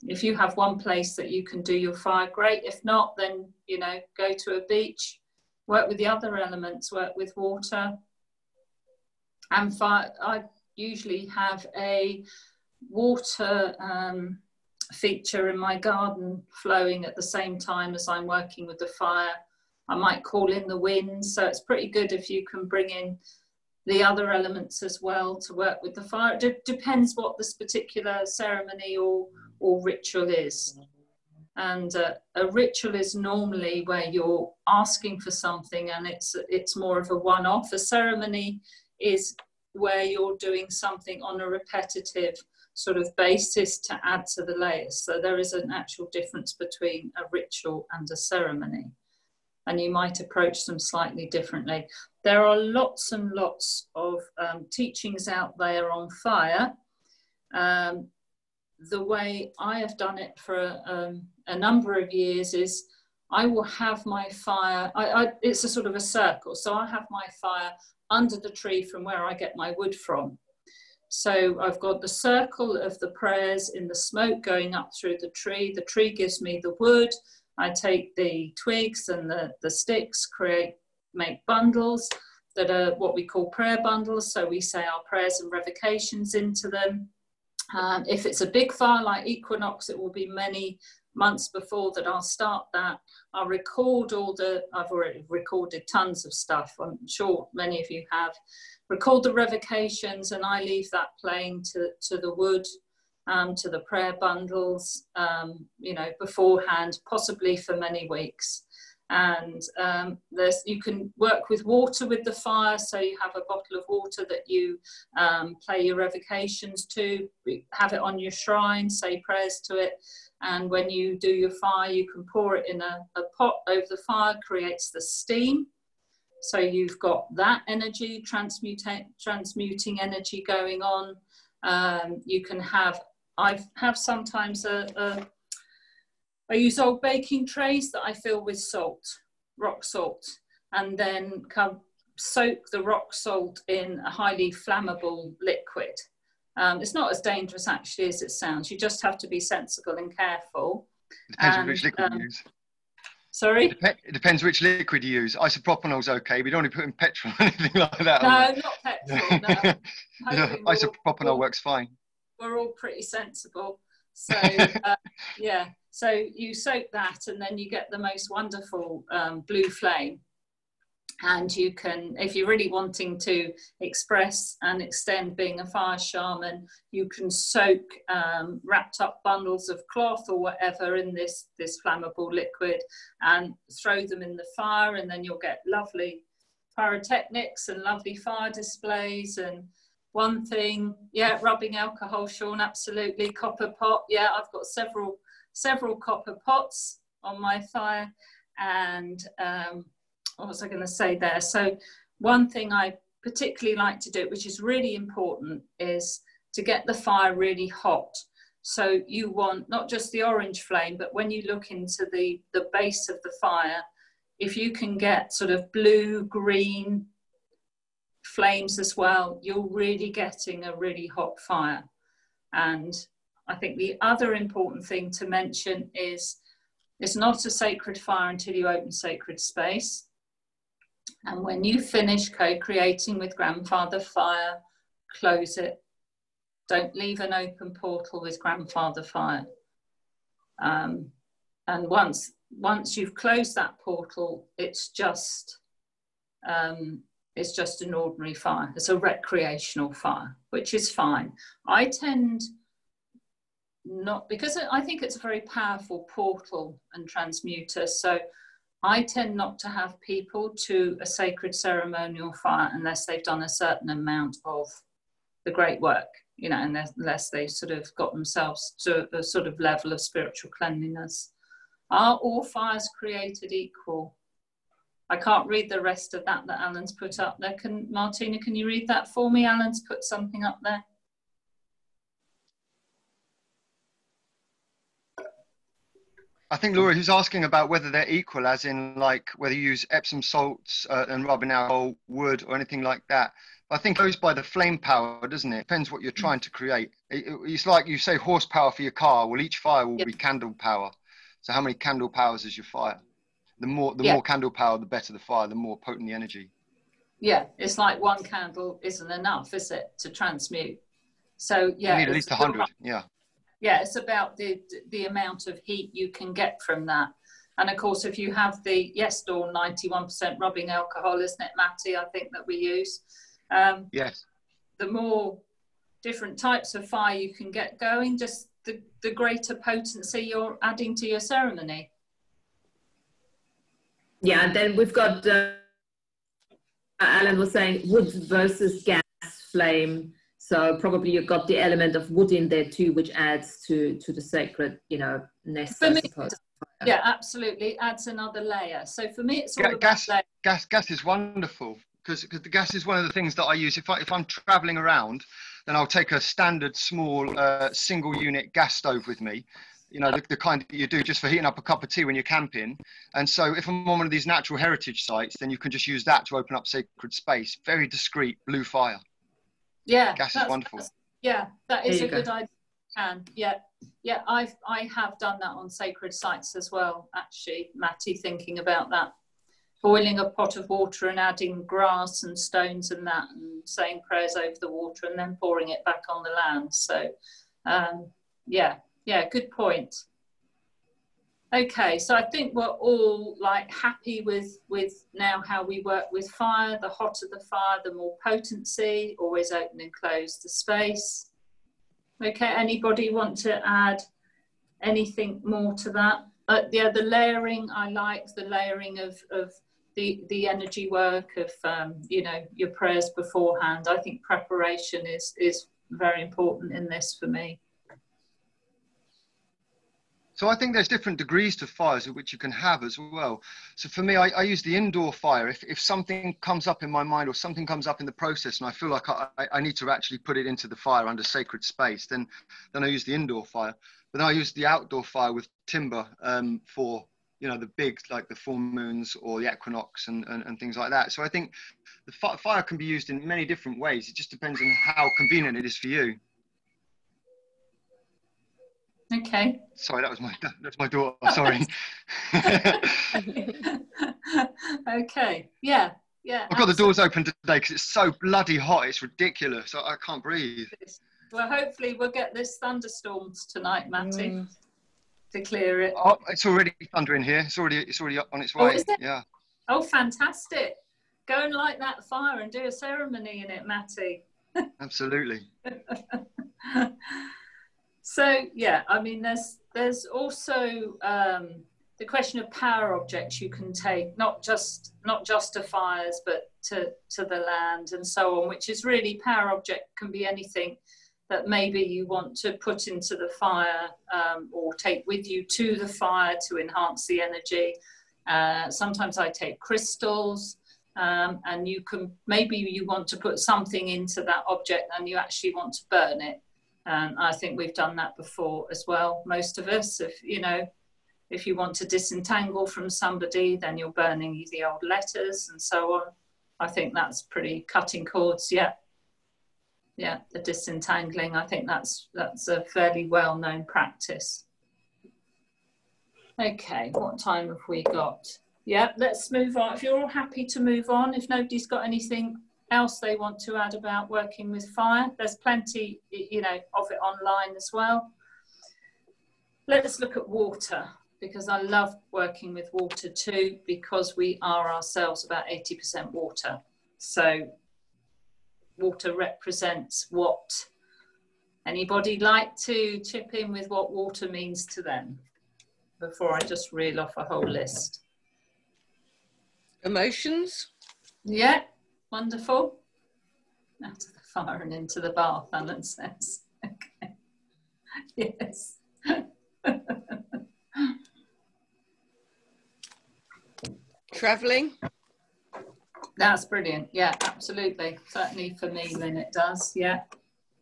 if you have one place that you can do your fire, great. If not, then, you know, go to a beach, work with the other elements, work with water and fire. I usually have a water feature in my garden flowing at the same time as I'm working with the fire. I might call in the wind, so it's pretty good if you can bring in the other elements as well to work with the fire. It depends what this particular ceremony or ritual is. And a ritual is normally where you're asking for something and it's more of a one-off. A ceremony is where you're doing something on a repetitive sort of basis to add to the layers. So there is an actual difference between a ritual and a ceremony, and you might approach them slightly differently. There are lots and lots of teachings out there on fire. The way I have done it for a number of years is I will have my fire, it's a sort of a circle, so I have my fire under the tree from where I get my wood from. So I've got the circle of the prayers in the smoke going up through the tree. The tree gives me the wood. I take the twigs and the sticks, make bundles that are what we call prayer bundles. So we say our prayers and revocations into them. If it's a big fire like equinox, it will be many months before that I'll start that. I'll record I've already recorded tons of stuff. I'm sure many of you have. Record the revocations and I leave that playing to the wood, to the prayer bundles, you know, beforehand, possibly for many weeks. And you can work with water with the fire, so you have a bottle of water that you play your revocations to, have it on your shrine, say prayers to it, and when you do your fire you can pour it in a pot over the fire, creates the steam. So you've got that energy, transmuting energy going on. You can have, I have sometimes I use old baking trays that I fill with salt, rock salt, and then soak the rock salt in a highly flammable liquid. It's not as dangerous actually as it sounds. You just have to be sensible and careful. Depends which liquid you use. Sorry? It depends which liquid you use. Isopropanol's okay, but you don't want to put in petrol or anything like that. No, not petrol, no. Yeah, isopropanol works fine. We're all pretty sensible. So, yeah. So you soak that and then you get the most wonderful blue flame. And you can, if you're really wanting to express and extend being a fire shaman, you can soak wrapped up bundles of cloth or whatever in this flammable liquid and throw them in the fire, and then you'll get lovely pyrotechnics and lovely fire displays. And one thing, yeah, rubbing alcohol, Sean, absolutely. Copper pot, yeah, I've got several copper pots on my fire. And what was I going to say there? So one thing I particularly like to do, which is really important, is to get the fire really hot. So you want not just the orange flame, but when you look into the base of the fire, if you can get sort of blue, green flames as well, you're really getting a really hot fire. And I think the other important thing to mention is it's not a sacred fire until you open sacred space. And when you finish co-creating with grandfather fire, close it. Don't leave an open portal with grandfather fire. And once you've closed that portal, it's just an ordinary fire. It's a recreational fire, which is fine. I tend not, because I think it's a very powerful portal and transmuter, so I tend not to have people to a sacred ceremonial fire unless they've done a certain amount of the great work, you know, unless they sort of got themselves to a sort of level of spiritual cleanliness. Are all fires created equal? I can't read the rest of that Alan's put up there. Martina, can you read that for me? Alan's put something up there. I think Laura, who's asking about whether they're equal, as in like whether you use Epsom salts and rubbing alcohol, wood, or anything like that. But I think it goes by the flame power, doesn't it? Depends what you're trying to create. It's like you say horsepower for your car. Well, each fire will be candle power. So how many candle powers is your fire? The more candle power, the better the fire, the more potent the energy. Yeah, it's like one candle isn't enough, is it, to transmute? So yeah, you need at least 100. Yeah. Yeah, it's about the amount of heat you can get from that. And of course, if you have the Dawn 91% rubbing alcohol, isn't it, Matty? I think that we use. Yes. The more different types of fire you can get going, just the greater potency you're adding to your ceremony. Yeah, and then we've got, Alan was saying wood versus gas flame. So probably you've got the element of wood in there too, which adds to the sacred, you know, nest, I suppose. Yeah, absolutely. Adds another layer. So for me, it's all about gas is wonderful because the gas is one of the things that I use. If I'm traveling around, then I'll take a standard small single unit gas stove with me. You know, the kind that you do just for heating up a cup of tea when you're camping. And so if I'm on one of these natural heritage sites, then you can just use that to open up sacred space. Very discreet blue fire. Yeah, gas is wonderful. That is a good idea. Yeah, I have done that on sacred sites as well, actually, Matty, thinking about that. Boiling a pot of water and adding grass and stones and that, and saying prayers over the water and then pouring it back on the land. So, yeah, good point. Okay, so I think we're all like happy with now how we work with fire. The hotter the fire, the more potency, always open and close the space. Okay, anybody want to add anything more to that? Yeah, the layering, I like the layering of the energy work of, you know, your prayers beforehand. I think preparation is very important in this for me. So I think there's different degrees to fires which you can have as well. So for me, I use the indoor fire. If something comes up in my mind or something comes up in the process and I feel like I need to actually put it into the fire under sacred space, then I use the indoor fire. But then I use the outdoor fire with timber for, you know, the big, like the full moons or the equinox and things like that. So I think the fire can be used in many different ways. It just depends on how convenient it is for you. Okay. Sorry, that's my daughter. Sorry. Okay. Yeah. I've got the doors open today because it's so bloody hot. It's ridiculous. I can't breathe. Well, hopefully we'll get this thunderstorms tonight, Matty, to clear it. Oh, it's already thundering here. It's already on its way. Oh, is it? Yeah. Oh, fantastic. Go and light that fire and do a ceremony in it, Matty. Absolutely. So yeah, I mean, there's also the question of power objects you can take, not just to fires, but to the land and so on, which is really, power object can be anything that maybe you want to put into the fire or take with you to the fire to enhance the energy. Sometimes I take crystals, and maybe you want to put something into that object and you actually want to burn it. I think we've done that before as well, most of us. If you want to disentangle from somebody, then you're burning the old letters and so on. I think that's pretty cutting cords. Yeah, the disentangling. I think that's a fairly well-known practice. Okay, what time have we got? Yeah, let's move on. If you're all happy to move on, if nobody's got anything else they want to add about working with fire, there's plenty, you know, of it online as well. Let's look at water, because I love working with water too, because we are ourselves about 80% water. So water represents what? Anybody like to chip in with what water means to them before I just reel off a whole list? Emotions. Yeah, wonderful. Out of the firing into the bath, Alan says. Okay. Yes. Traveling? That's brilliant. Yeah, absolutely. Certainly for me, Lynn, it does. Yeah.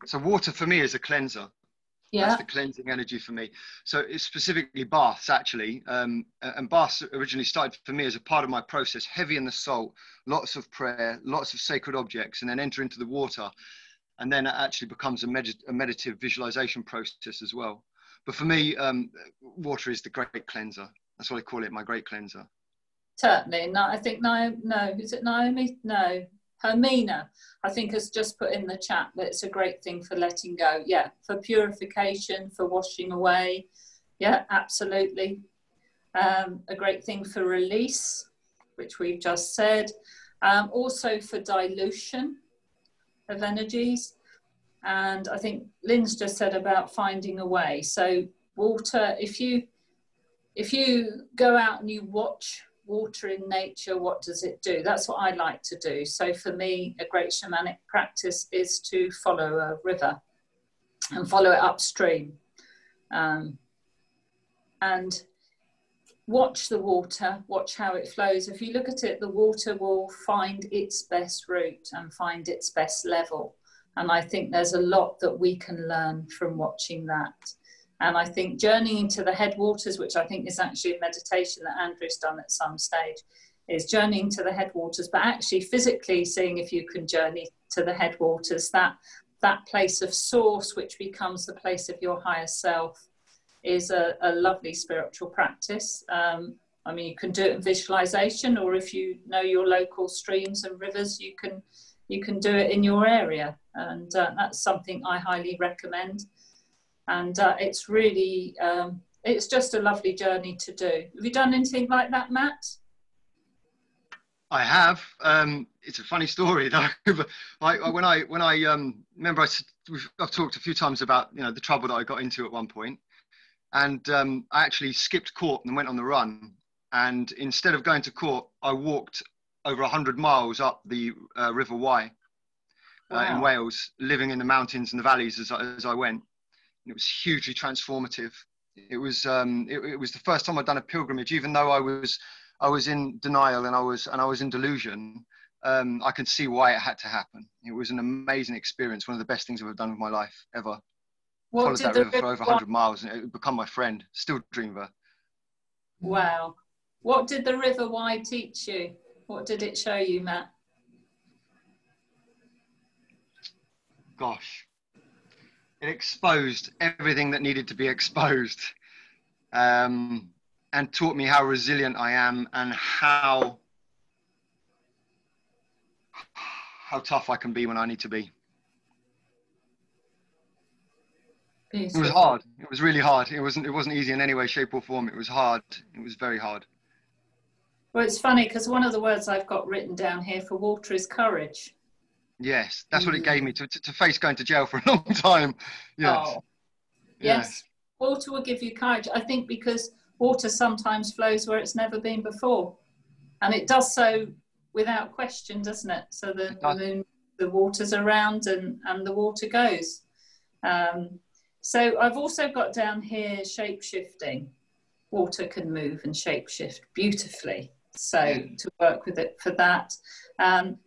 So water for me is a cleanser. Yeah. That's the cleansing energy for me. So it's specifically baths, actually. And baths originally started for me as a part of my process, heavy in the salt, lots of prayer, lots of sacred objects, and then enter into the water. And then it actually becomes a meditative visualization process as well. But for me, water is the great cleanser. That's what I call it, my great cleanser. Certainly. No, I think no, is it Naomi? No. Hermina, I think, has just put in the chat that it's a great thing for letting go. Yeah, for purification, for washing away. Yeah, absolutely. A great thing for release, which we've just said. Also for dilution of energies. And I think Lynn's just said about finding a way. So water, if you go out and you watch water in nature, what does it do? That's what I like to do. So for me, a great shamanic practice is to follow a river and follow it upstream, and watch the water, watch how it flows. If you look at it, the water will find its best route and find its best level. And I think there's a lot that we can learn from watching that. And I think journeying to the headwaters, which I think is actually a meditation that Andrew's done at some stage, is journeying to the headwaters, but actually physically seeing if you can journey to the headwaters, that place of source, which becomes the place of your higher self, is a lovely spiritual practice. I mean, you can do it in visualization, or if you know your local streams and rivers, you can do it in your area. And that's something I highly recommend. And it's really, it's just a lovely journey to do. Have you done anything like that, Matt? I have. It's a funny story though. when I remember, I've talked a few times about the trouble that I got into at one point, and I actually skipped court and went on the run. And instead of going to court, I walked over 100 miles up the River Wye in Wales, living in the mountains and the valleys as I went. It was hugely transformative. It was the first time I'd done a pilgrimage, even though I was in denial and I was in delusion. I could see why it had to happen. It was an amazing experience, one of the best things I've ever done with my life ever. Followed that river for over 100 miles, and it would become my friend. Still dream of her. Wow. What did the River Wye teach you? What did it show you, Matt? Gosh. It exposed everything that needed to be exposed, and taught me how resilient I am and how tough I can be when I need to be. Beautiful. It was hard. It was really hard. It wasn't easy in any way, shape or form. It was hard. It was very hard. Well, it's funny because one of the words I've got written down here for water is courage. Yes, that's what it gave me, to face going to jail for a long time. Yes. Oh. Yes. Water will give you courage. I think because water sometimes flows where it's never been before. And it does so without question, doesn't it? So the water's around and the water goes. So I've also got down here shape-shifting. Water can move and shape-shift beautifully. So to work with it for that.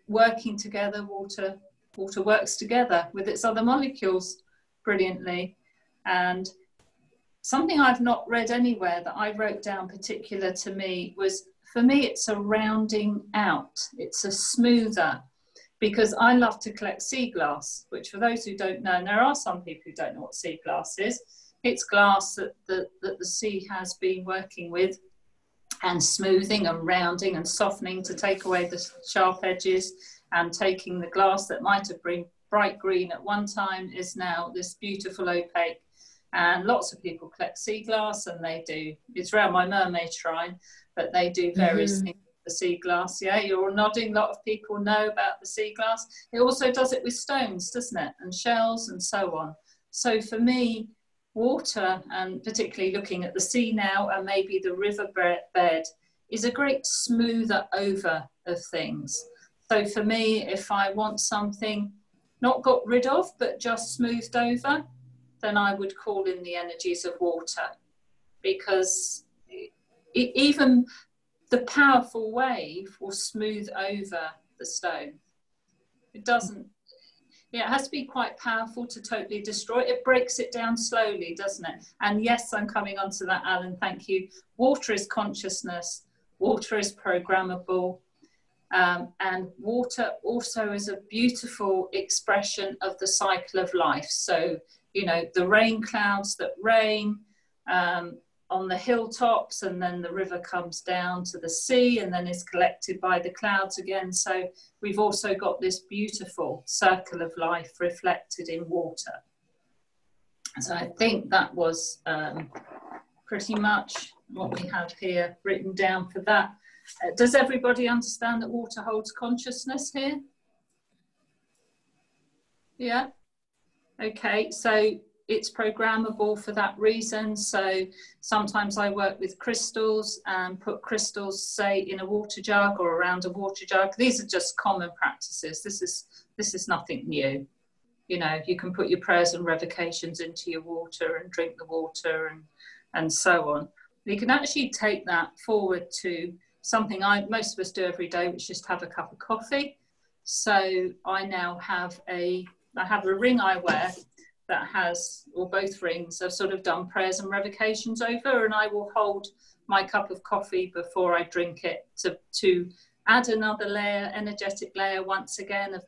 Working together, water works together with its other molecules brilliantly. And something I've not read anywhere that I wrote down particular to me was, for me, it's a rounding out. It's a smoother, because I love to collect sea glass, which for those who don't know, and there are some people who don't know what sea glass is, it's glass that the sea has been working with and smoothing and rounding and softening to take away the sharp edges, and taking the glass that might have been bright green at one time is now this beautiful opaque. And lots of people collect sea glass, and they do, it's around my mermaid shrine, but they do various things with the sea glass. Yeah, you're all nodding. A lot of people know about the sea glass. It also does it with stones, doesn't it? And shells and so on. So for me, water, and particularly looking at the sea now and maybe the river bed, is a great smoother over of things. So for me, if I want something not got rid of, but just smoothed over, then I would call in the energies of water, because even the powerful wave will smooth over the stone. It doesn't, yeah, it has to be quite powerful to totally destroy it. It breaks it down slowly, doesn't it? And yes, I'm coming on to that, Alan, thank you. Water is consciousness, water is programmable, and water also is a beautiful expression of the cycle of life. So, you know, the rain clouds that rain on the hilltops, and then the river comes down to the sea and then is collected by the clouds again. So we've also got this beautiful circle of life reflected in water. So I think that was pretty much what we have here written down for that. Does everybody understand that water holds consciousness here? Yeah. Okay, so it's programmable for that reason. So sometimes I work with crystals and put crystals, say, in a water jug or around a water jug. These are just common practices. This is nothing new. You know, you can put your prayers and revocations into your water and drink the water and so on. You can actually take that forward to something most of us do every day, which is just have a cup of coffee. So I now have I have a ring I wear that has, or both rings, I've sort of done prayers and revocations over, and I will hold my cup of coffee before I drink it to add another layer, energetic layer once again of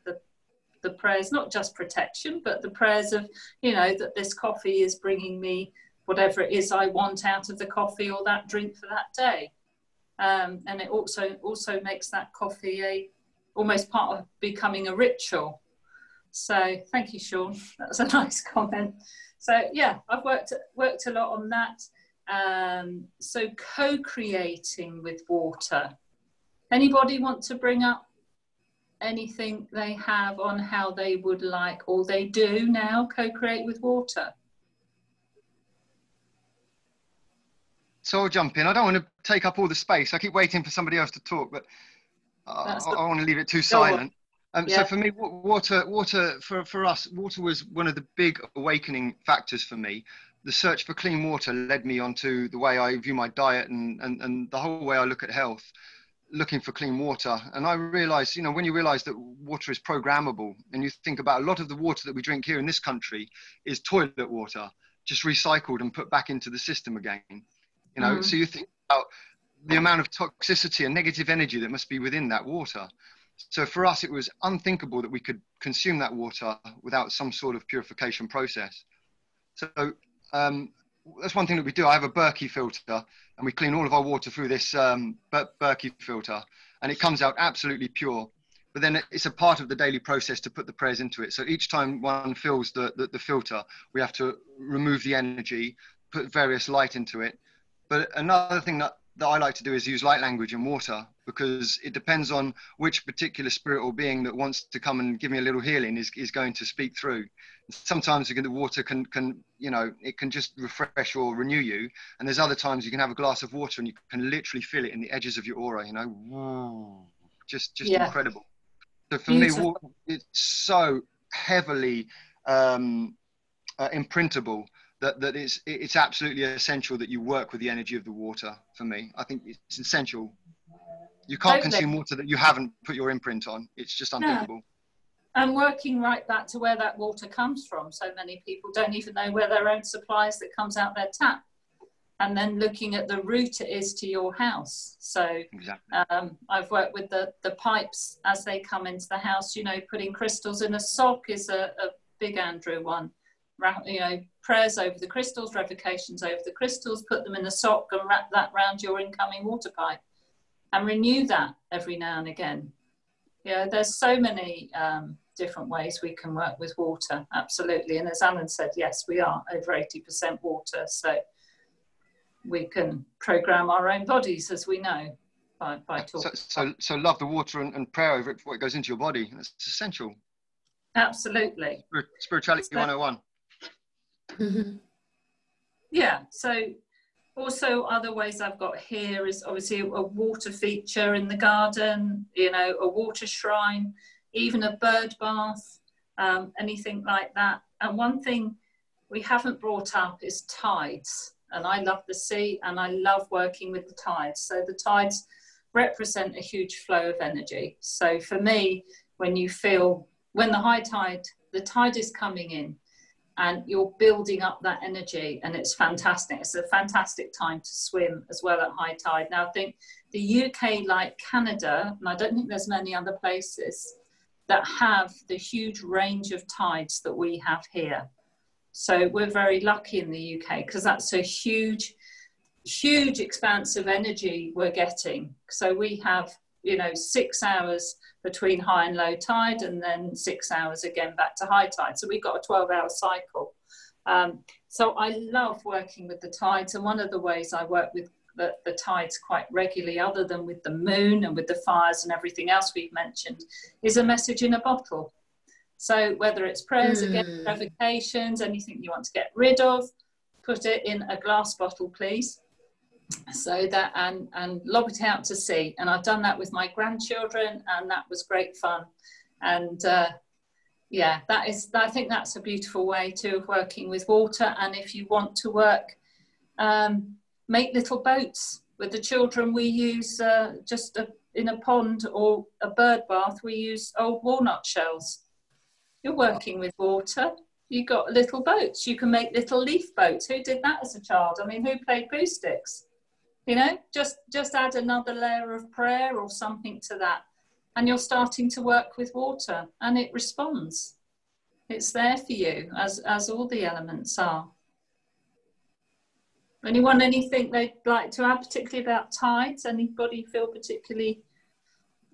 the prayers, not just protection, but the prayers of, you know, that this coffee is bringing me whatever it is I want out of the coffee or that drink for that day. And it also makes that coffee almost part of becoming a ritual. So thank you, Sean. That was a nice comment. So yeah, I've worked a lot on that. So co-creating with water. Anybody want to bring up anything they have on how they would like, or they do now, co-create with water? So I'll jump in. I don't want to take up all the space. I keep waiting for somebody else to talk, but I want to leave it too silent. Yeah. So for me, water for us, water was one of the big awakening factors for me. The search for clean water led me onto the way I view my diet and the whole way I look at health, looking for clean water. And I realized, you know, when you realize that water is programmable, and you think about a lot of the water that we drink here in this country is toilet water, just recycled and put back into the system again. You know, so you think about the amount of toxicity and negative energy that must be within that water. So for us, it was unthinkable that we could consume that water without some sort of purification process. So that's one thing that we do. I have a Berkey filter, and we clean all of our water through this Berkey filter, and it comes out absolutely pure. But then it's a part of the daily process to put the prayers into it. So each time one fills the filter, we have to remove the energy, put various light into it. But another thing that I like to do is use light language in water, because it depends on which particular spirit or being that wants to come and give me a little healing is going to speak through. Sometimes the water can, you know, it can just refresh or renew you. And there's other times you can have a glass of water and you can literally feel it in the edges of your aura, you know, whoa, just yeah. Incredible. So for me, water, it's so heavily imprintable that it's absolutely essential that you work with the energy of the water. For me, I think it's essential. You can't consume water that you haven't put your imprint on. It's just unthinkable. No. And working right back to where that water comes from. So many people don't even know where their own supply is that comes out their tap. And then looking at the route it is to your house. So exactly. I've worked with the pipes as they come into the house. You know, putting crystals in a sock is a big Andrew one. You know, prayers over the crystals, revocations over the crystals, put them in a sock and wrap that around your incoming water pipe and renew that every now and again. Yeah, there's so many different ways we can work with water, absolutely. And as Alan said, yes, we are over 80% water, so we can program our own bodies, as we know, by talking. So love the water and prayer over it before it goes into your body. That's essential. Absolutely. Spirituality 101. Mm-hmm. Yeah, so also other ways I've got here is obviously a water feature in the garden, you know, a water shrine, even a bird bath, anything like that. And one thing we haven't brought up is tides. And I love the sea and I love working with the tides. So the tides represent a huge flow of energy. So for me, when you feel, when the tide is coming in and you're building up that energy, and it's fantastic. It's a fantastic time to swim as well at high tide. Now I think the UK, like Canada, and I don't think there's many other places that have the huge range of tides that we have here. So we're very lucky in the UK because that's a huge expanse of energy we're getting. So we have, you know, 6 hours between high and low tide, and then 6 hours again back to high tide. So we've got a 12-hour cycle. So I love working with the tides. And one of the ways I work with the tides quite regularly, other than with the moon and with the fires and everything else we've mentioned, is a message in a bottle. So whether it's prayers against revocations, anything you want to get rid of, put it in a glass bottle, please. So that, and lob it out to sea. And I've done that with my grandchildren, and that was great fun. And yeah, I think that's a beautiful way too of working with water. And if you want to work, make little boats with the children. We use in a pond or a bird bath, we use old walnut shells. You're working with water. You got little boats. You can make little leaf boats. Who did that as a child? I mean, who played poo sticks? You know, just add another layer of prayer or something to that, and you're starting to work with water, and it responds. It's there for you, as all the elements are. Anyone, anything they'd like to add, particularly about tides? Anybody feel particularly?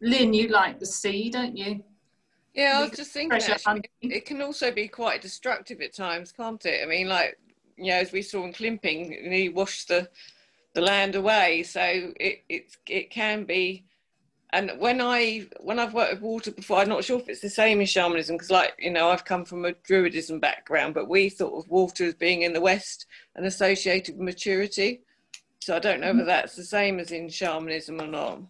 Lynn, you like the sea, don't you? Yeah, I was just thinking, actually, it can also be quite destructive at times, can't it? I mean, like, you know, as we saw in Climping, you wash the land away, so it can be. And when I've worked with water before, I'm not sure if it's the same in shamanism, because, like, you know, I've come from a druidism background, but we thought of water as being in the West and associated with maturity. So I don't know whether that's the same as in shamanism or not.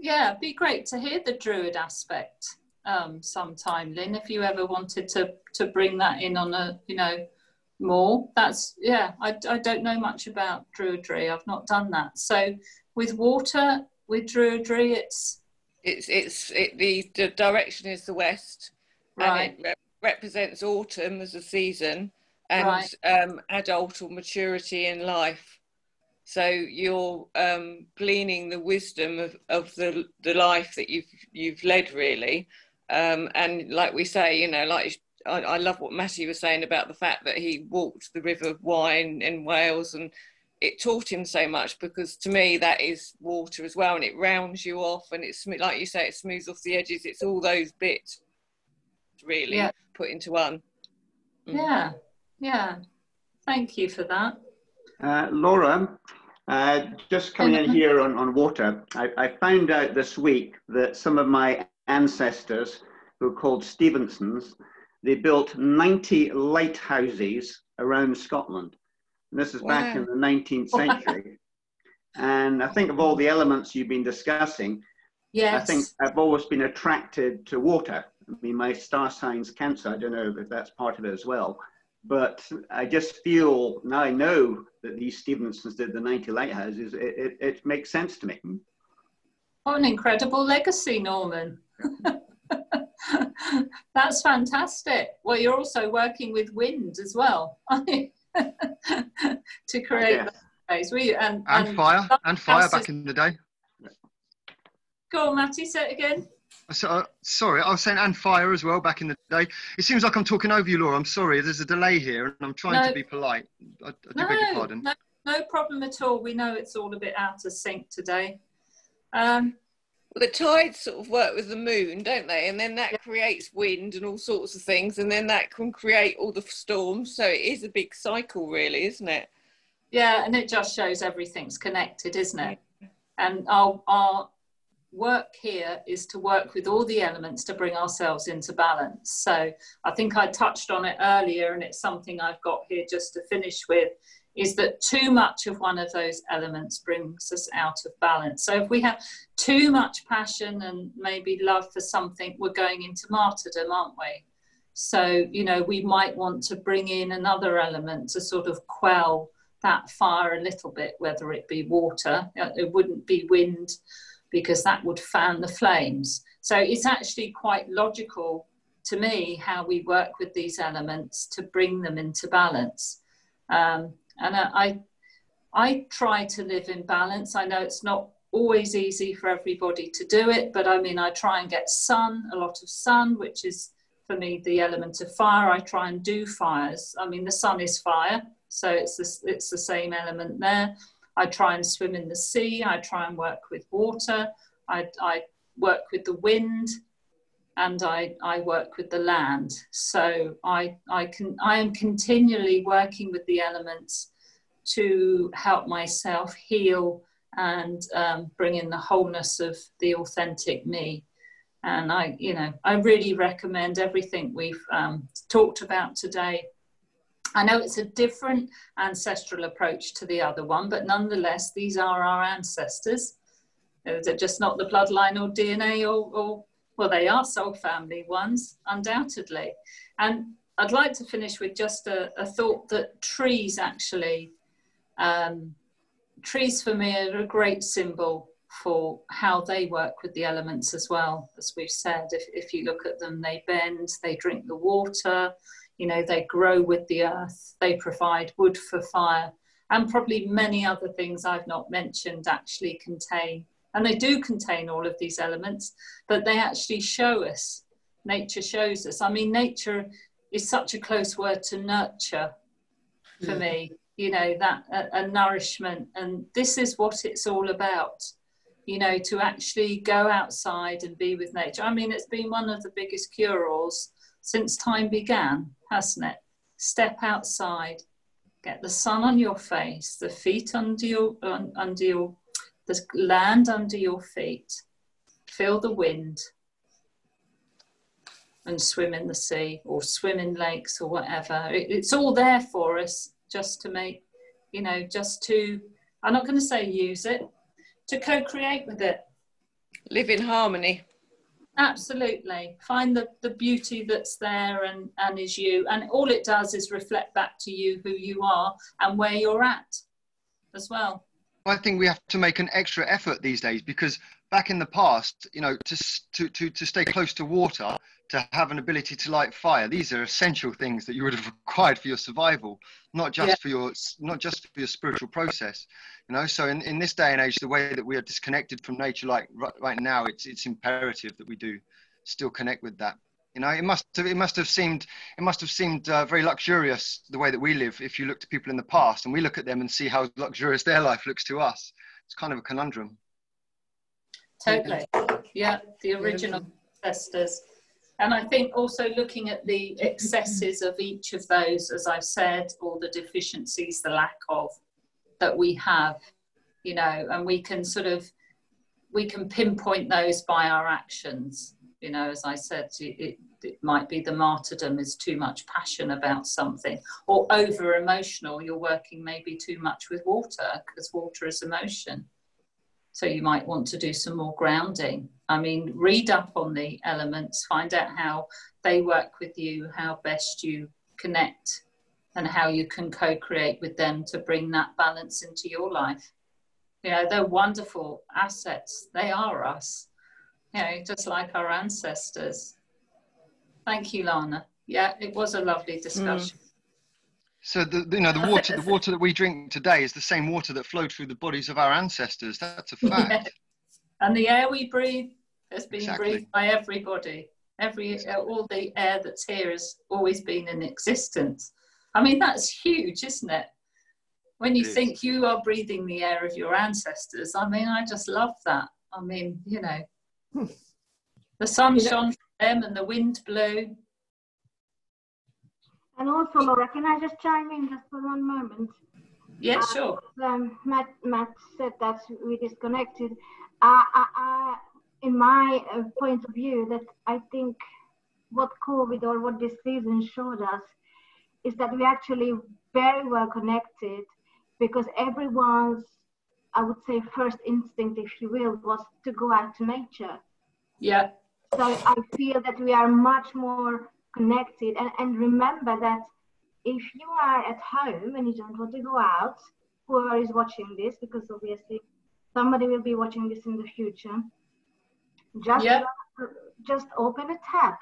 Yeah, it'd be great to hear the druid aspect sometime, Lynn, if you ever wanted to bring that in on a, you know, more. That's, yeah, I don't know much about druidry. I've not done that. So with water, with druidry, the direction is the West, right, and it represents autumn as a season, and right, adult or maturity in life. So you're gleaning the wisdom of the life that you've led, really. And like we say, you know, like I love what Matty was saying about the fact that he walked the River Wye in Wales, and it taught him so much, because to me that is water as well, and it rounds you off, and it's like you say, it smooths off the edges. It's all those bits really put into one. Yeah, thank you for that. Laura, just coming in here on water, I found out this week that some of my ancestors, who are called Stevensons, they built 90 lighthouses around Scotland. And this is back in the 19th century. And I think of all the elements you've been discussing, I think I've always been attracted to water. I mean, my star sign's Cancer. I don't know if that's part of it as well. But I just feel, now I know that these Stevensons did the 90 lighthouses, it makes sense to me. What an incredible legacy, Norman. That's fantastic. Well, you're also working with wind as well to create those. And fire back in the day. Go on, Matty, say it again. Sorry, I was saying and fire as well back in the day. It seems like I'm talking over you, Laura. I'm sorry, there's a delay here and I'm trying to be polite. I do beg your pardon. No problem at all. We know it's all a bit out of sync today. Well, the tides sort of work with the moon, don't they? And then that creates wind and all sorts of things, and then that can create all the storms. So it is a big cycle, really, isn't it? Yeah, and it just shows everything's connected, isn't it? And our work here is to work with all the elements to bring ourselves into balance. So I think I touched on it earlier, and it's something I've got here just to finish with, is that too much of one of those elements brings us out of balance. So if we have too much passion and maybe love for something, we're going into martyrdom, aren't we? So, you know, we might want to bring in another element to sort of quell that fire a little bit, whether it be water. It wouldn't be wind, because that would fan the flames. So it's actually quite logical to me how we work with these elements to bring them into balance. And I try to live in balance. I know it's not always easy for everybody to do it, but I mean, I try and get sun, a lot of sun, which is for me the element of fire. I try and do fires. I mean, the sun is fire, so it's the same element there. I try and swim in the sea. I try and work with water. I work with the wind, and I work with the land. So I am continually working with the elements to help myself heal and bring in the wholeness of the authentic me. And I really recommend everything we've talked about today. I know it's a different ancestral approach to the other one, but nonetheless, these are our ancestors. They're just not the bloodline or DNA or well, they are soul family ones, undoubtedly. And I'd like to finish with just a thought that trees actually, trees for me are a great symbol for how they work with the elements as well. As we've said, if you look at them, they bend, they drink the water, you know, they grow with the earth, they provide wood for fire, and probably many other things I've not mentioned actually contain, and they do contain all of these elements, but they actually show us, nature shows us. I mean, nature is such a close word to nurture for me, you know, that a nourishment, and this is what it's all about. You know, to actually go outside and be with nature. I mean, it's been one of the biggest cure-alls since time began, hasn't it? Step outside, get the sun on your face, the feet under your, the land under your feet, feel the wind, and swim in the sea or swim in lakes or whatever. It's all there for us, just to make, you know, just to, I'm not going to say use it, to co-create with it. Live in harmony. Absolutely. Find the beauty that's there and is you. And all it does is reflect back to you who you are and where you're at as well. I think we have to make an extra effort these days, because back in the past, you know, to stay close to water, to have an ability to light fire, these are essential things that you would have required for your survival, not just for your spiritual process, you know. So in this day and age, the way that we are disconnected from nature, like right now, it's imperative that we do still connect with that. You know, it must have seemed very luxurious the way that we live. If you look to people in the past and we look at them and see how luxurious their life looks to us, it's kind of a conundrum. Totally, yeah, the original ancestors. And I think also looking at the excesses of each of those, as I've said, or the deficiencies, the lack of, that we have, you know, and we can pinpoint those by our actions. You know, as I said, it might be the martyrdom is too much passion about something, or over emotional. You're working maybe too much with water, because water is emotion. So you might want to do some more grounding. I mean, read up on the elements, find out how they work with you, how best you connect, and how you can co-create with them to bring that balance into your life. You know, they're wonderful assets. They are us, you know, just like our ancestors. Thank you, Lana. Yeah, it was a lovely discussion. So the water that we drink today is the same water that flowed through the bodies of our ancestors. That's a fact. Yeah. And the air we breathe has been breathed by everybody. All the air that's here has always been in existence. I mean, that's huge, isn't it? When you think you are breathing the air of your ancestors, I mean, I just love that. I mean, you know, the sun shone from them and the wind blew. And also, Laura, can I just chime in just for one moment? Yeah, sure. Matt said that we disconnected. In my point of view, that I think what COVID or what this season showed us is that we actually very well connected, because everyone's, I would say, first instinct, if you will, was to go out to nature. Yeah. So I feel that we are much more connected. And remember that if you are at home and you don't want to go out, whoever is watching this, because obviously somebody will be watching this in the future, just open a tap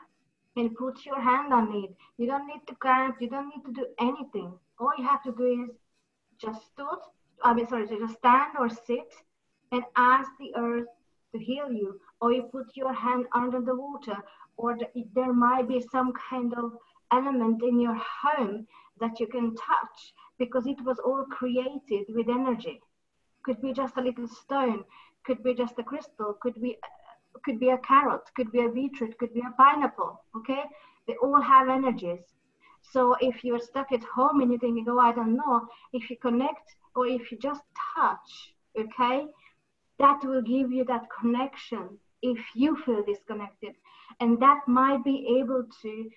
and put your hand on it. You don't need to cramp, you don't need to do anything. All you have to do is just just stand or sit and ask the earth to heal you. Or you put your hand under the water, or there might be some kind of element in your home that you can touch, because it was all created with energy. Could be just a little stone, could be just a crystal, could be a carrot, could be a beetroot, could be a pineapple. Okay, they all have energies. So if you're stuck at home and you're thinking, oh, I don't know, if you connect or if you just touch, okay, that will give you that connection if you feel disconnected, and that might be able to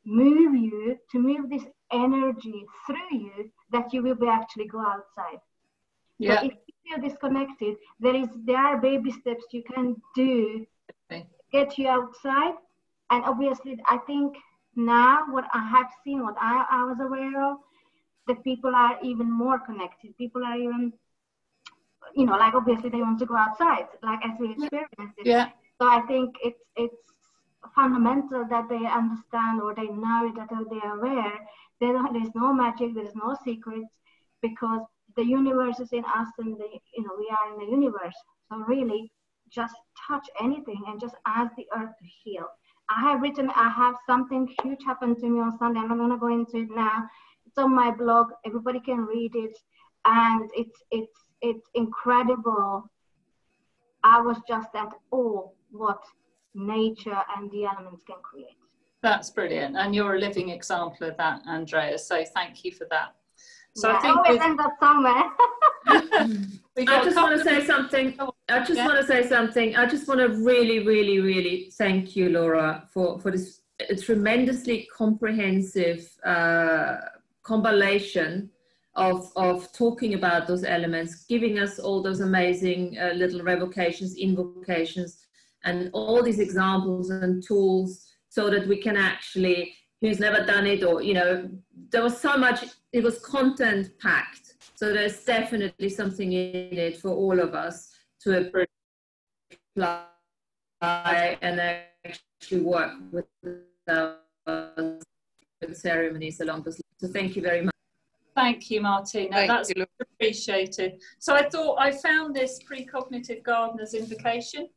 move this energy through you, that you will be actually go outside. So if you feel disconnected, there are baby steps you can do to get you outside. And obviously, I think now what I have seen, what I was aware of, that people are even more connected. People are even, like obviously they want to go outside, like as we experienced it. Yeah. So I think it's fundamental that they understand, or they know that they are aware. There's no magic, there's no secrets, because the universe is in us, and we are in the universe. So really, just touch anything and just ask the earth to heal. I have something huge happened to me on Sunday. I'm not going to go into it now. It's on my blog. Everybody can read it, and it's incredible. I was just at awe what nature and the elements can create. That's brilliant, and you're a living example of that, Andrea. So thank you for that. So yeah, I think always end up somewhere. I just want to say something. I just want to really, really, really thank you, Laura, for this tremendously comprehensive compilation of talking about those elements, giving us all those amazing little revocations, invocations, and all these examples and tools, so that we can actually, who's never done it, or there was so much, it was content packed, so there's definitely something in it for all of us to apply and actually work with the ceremonies along those lines. So thank you very much. Thank you, Martina. That's appreciated. So I found this precognitive gardener's invocation,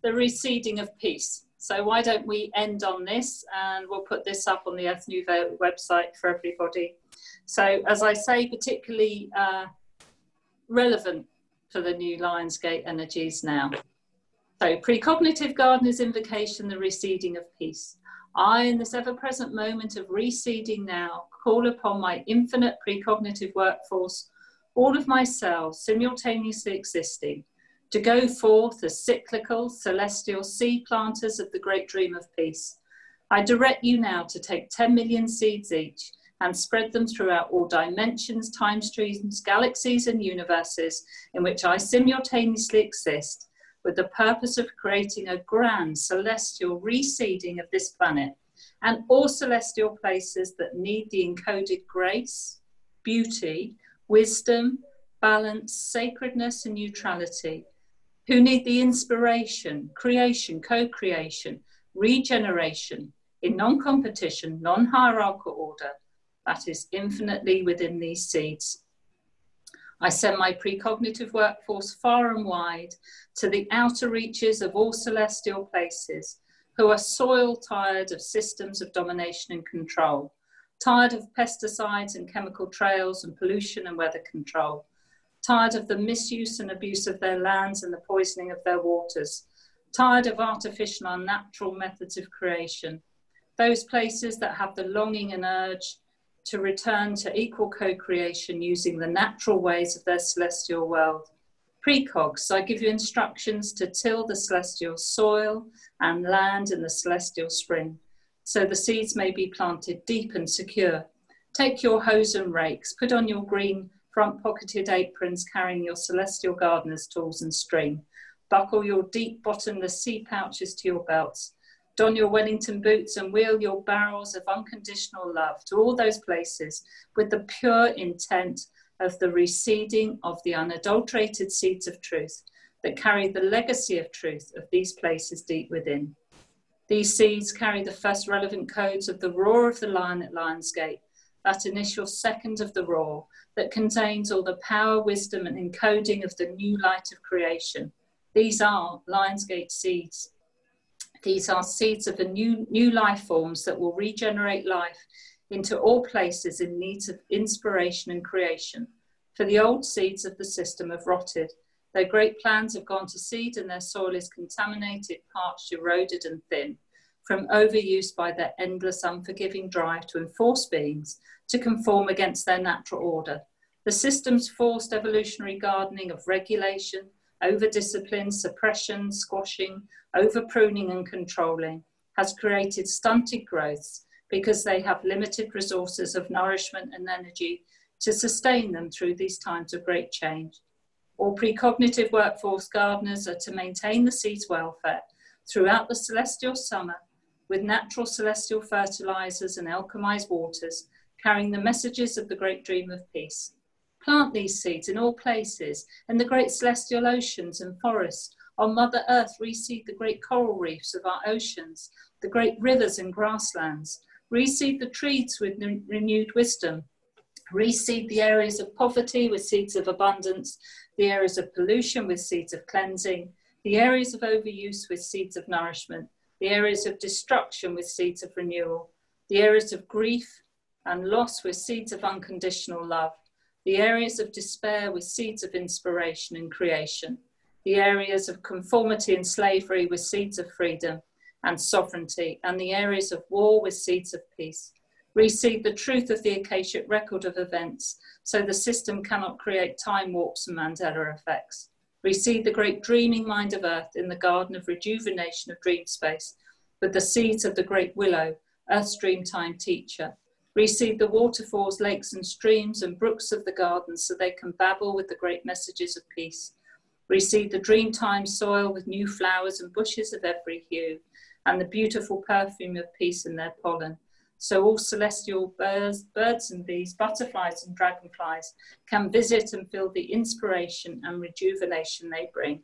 the reseeding of peace. So why don't we end on this, and we'll put this up on the Earth Nouveau website for everybody. So as I say, particularly relevant for the new Lionsgate energies now. So precognitive gardener's invocation, the reseeding of peace. I, in this ever-present moment of reseeding now, call upon my infinite precognitive workforce, all of my cells simultaneously existing, to go forth as cyclical, celestial seed planters of the great dream of peace. I direct you now to take 10 million seeds each and spread them throughout all dimensions, time streams, galaxies, and universes in which I simultaneously exist, with the purpose of creating a grand celestial reseeding of this planet and all celestial places that need the encoded grace, beauty, wisdom, balance, sacredness, and neutrality, who need the inspiration, creation, co-creation, regeneration in non-competition, non-hierarchical order that is infinitely within these seeds. I send my precognitive workforce far and wide to the outer reaches of all celestial places, who are soil tired of systems of domination and control, tired of pesticides and chemical trails and pollution and weather control, tired of the misuse and abuse of their lands and the poisoning of their waters, tired of artificial and unnatural methods of creation, those places that have the longing and urge to return to equal co-creation using the natural ways of their celestial world. Precogs, I give you instructions to till the celestial soil and land in the celestial spring, so the seeds may be planted deep and secure. Take your hoes and rakes, put on your green front-pocketed aprons carrying your celestial gardener's tools and string. Buckle your deep bottomless seed pouches to your belts. Don your Wellington boots and wheel your barrels of unconditional love to all those places with the pure intent of the reseeding of the unadulterated seeds of truth that carry the legacy of truth of these places deep within. These seeds carry the first relevant codes of the roar of the lion at Lionsgate, that initial second of the roar that contains all the power, wisdom, and encoding of the new light of creation. These are Lionsgate seeds. These are seeds of the new life forms that will regenerate life into all places in need of inspiration and creation. For the old seeds of the system have rotted. Their great plans have gone to seed and their soil is contaminated, parched, eroded and thin from overuse by their endless unforgiving drive to enforce beings to conform against their natural order. The system's forced evolutionary gardening of regulation, over-discipline, suppression, squashing, over-pruning and controlling has created stunted growths because they have limited resources of nourishment and energy to sustain them through these times of great change. All precognitive workforce gardeners are to maintain the seed's welfare throughout the celestial summer with natural celestial fertilizers and alchemized waters, carrying the messages of the great dream of peace. Plant these seeds in all places, in the great celestial oceans and forests. On Mother Earth, reseed the great coral reefs of our oceans, the great rivers and grasslands. Reseed the trees with renewed wisdom. Reseed the areas of poverty with seeds of abundance, the areas of pollution with seeds of cleansing, the areas of overuse with seeds of nourishment, the areas of destruction with seeds of renewal, the areas of grief and loss with seeds of unconditional love, the areas of despair with seeds of inspiration and creation, the areas of conformity and slavery with seeds of freedom and sovereignty, and the areas of war with seeds of peace. Reseed the truth of the Akashic record of events, so the system cannot create time warps and Mandela effects. Reseed the great dreaming mind of Earth in the garden of rejuvenation of dream space, with the seeds of the great willow, Earth's dreamtime teacher. Reseed the waterfalls, lakes and streams and brooks of the garden so they can babble with the great messages of peace. Reseed the dreamtime soil with new flowers and bushes of every hue, and the beautiful perfume of peace in their pollen. So all celestial birds and bees, butterflies and dragonflies can visit and feel the inspiration and rejuvenation they bring,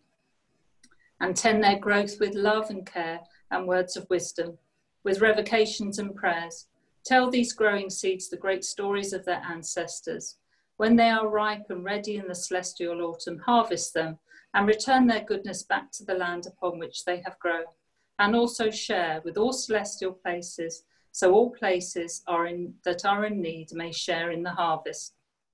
and tend their growth with love and care and words of wisdom, with revocations and prayers. Tell these growing seeds the great stories of their ancestors. When they are ripe and ready in the celestial autumn, harvest them and return their goodness back to the land upon which they have grown, and also share with all celestial places, so all places that are in need may share in the harvest.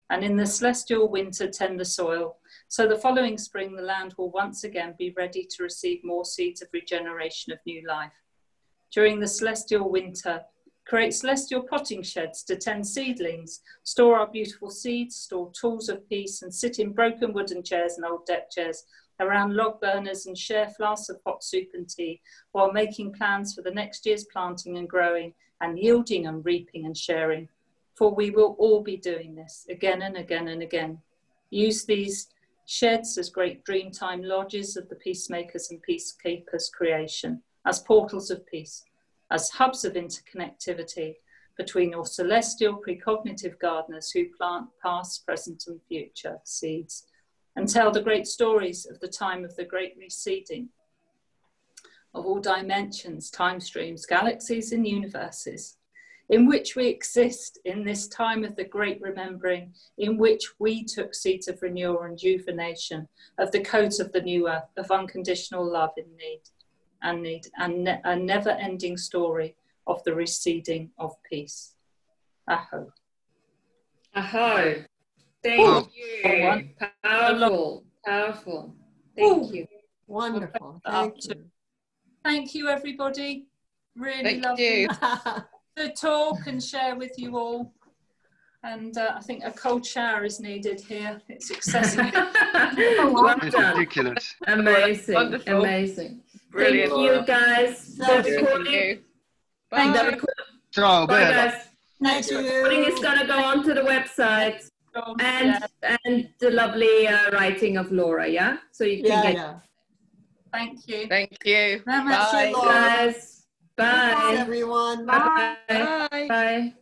And in the celestial winter tend the soil, so the following spring the land will once again be ready to receive more seeds of regeneration of new life. During the celestial winter, create celestial potting sheds to tend seedlings, store our beautiful seeds, store tools of peace, and sit in broken wooden chairs and old deck chairs around log burners and share flasks of hot soup and tea while making plans for the next year's planting and growing and yielding and reaping and sharing. For we will all be doing this again and again and again. Use these sheds as great dreamtime lodges of the peacemakers and peacekeepers' creation, as portals of peace, as hubs of interconnectivity between your celestial precognitive gardeners who plant past, present and future seeds, and tell the great stories of the time of the great reseeding of all dimensions, time streams, galaxies and universes, in which we exist in this time of the great remembering, in which we took seeds of renewal and rejuvenation of the codes of the new earth, of unconditional love in need, and a never-ending story of the receding of peace. Aho. Aho. Thank you. Powerful. Powerful. Thank you. Wonderful. Thank you. Thank you, everybody. Really Thank lovely you. to talk and share with you all. And I think a cold shower is needed here. It's excessive. Well It's done. ridiculous. Amazing. Wonderful. Amazing. Brilliant. Thank you, guys. The Thank recording. you. And the Bye. Ciao, Bye, bella. guys. Thank The recording is you. going to go onto the website. Yeah. And the lovely writing of Laura, yeah? So you can get Yeah. Thank you. Thank you. Very much. Bye. guys. Bye. Thanks, everyone. Bye. Bye. Bye.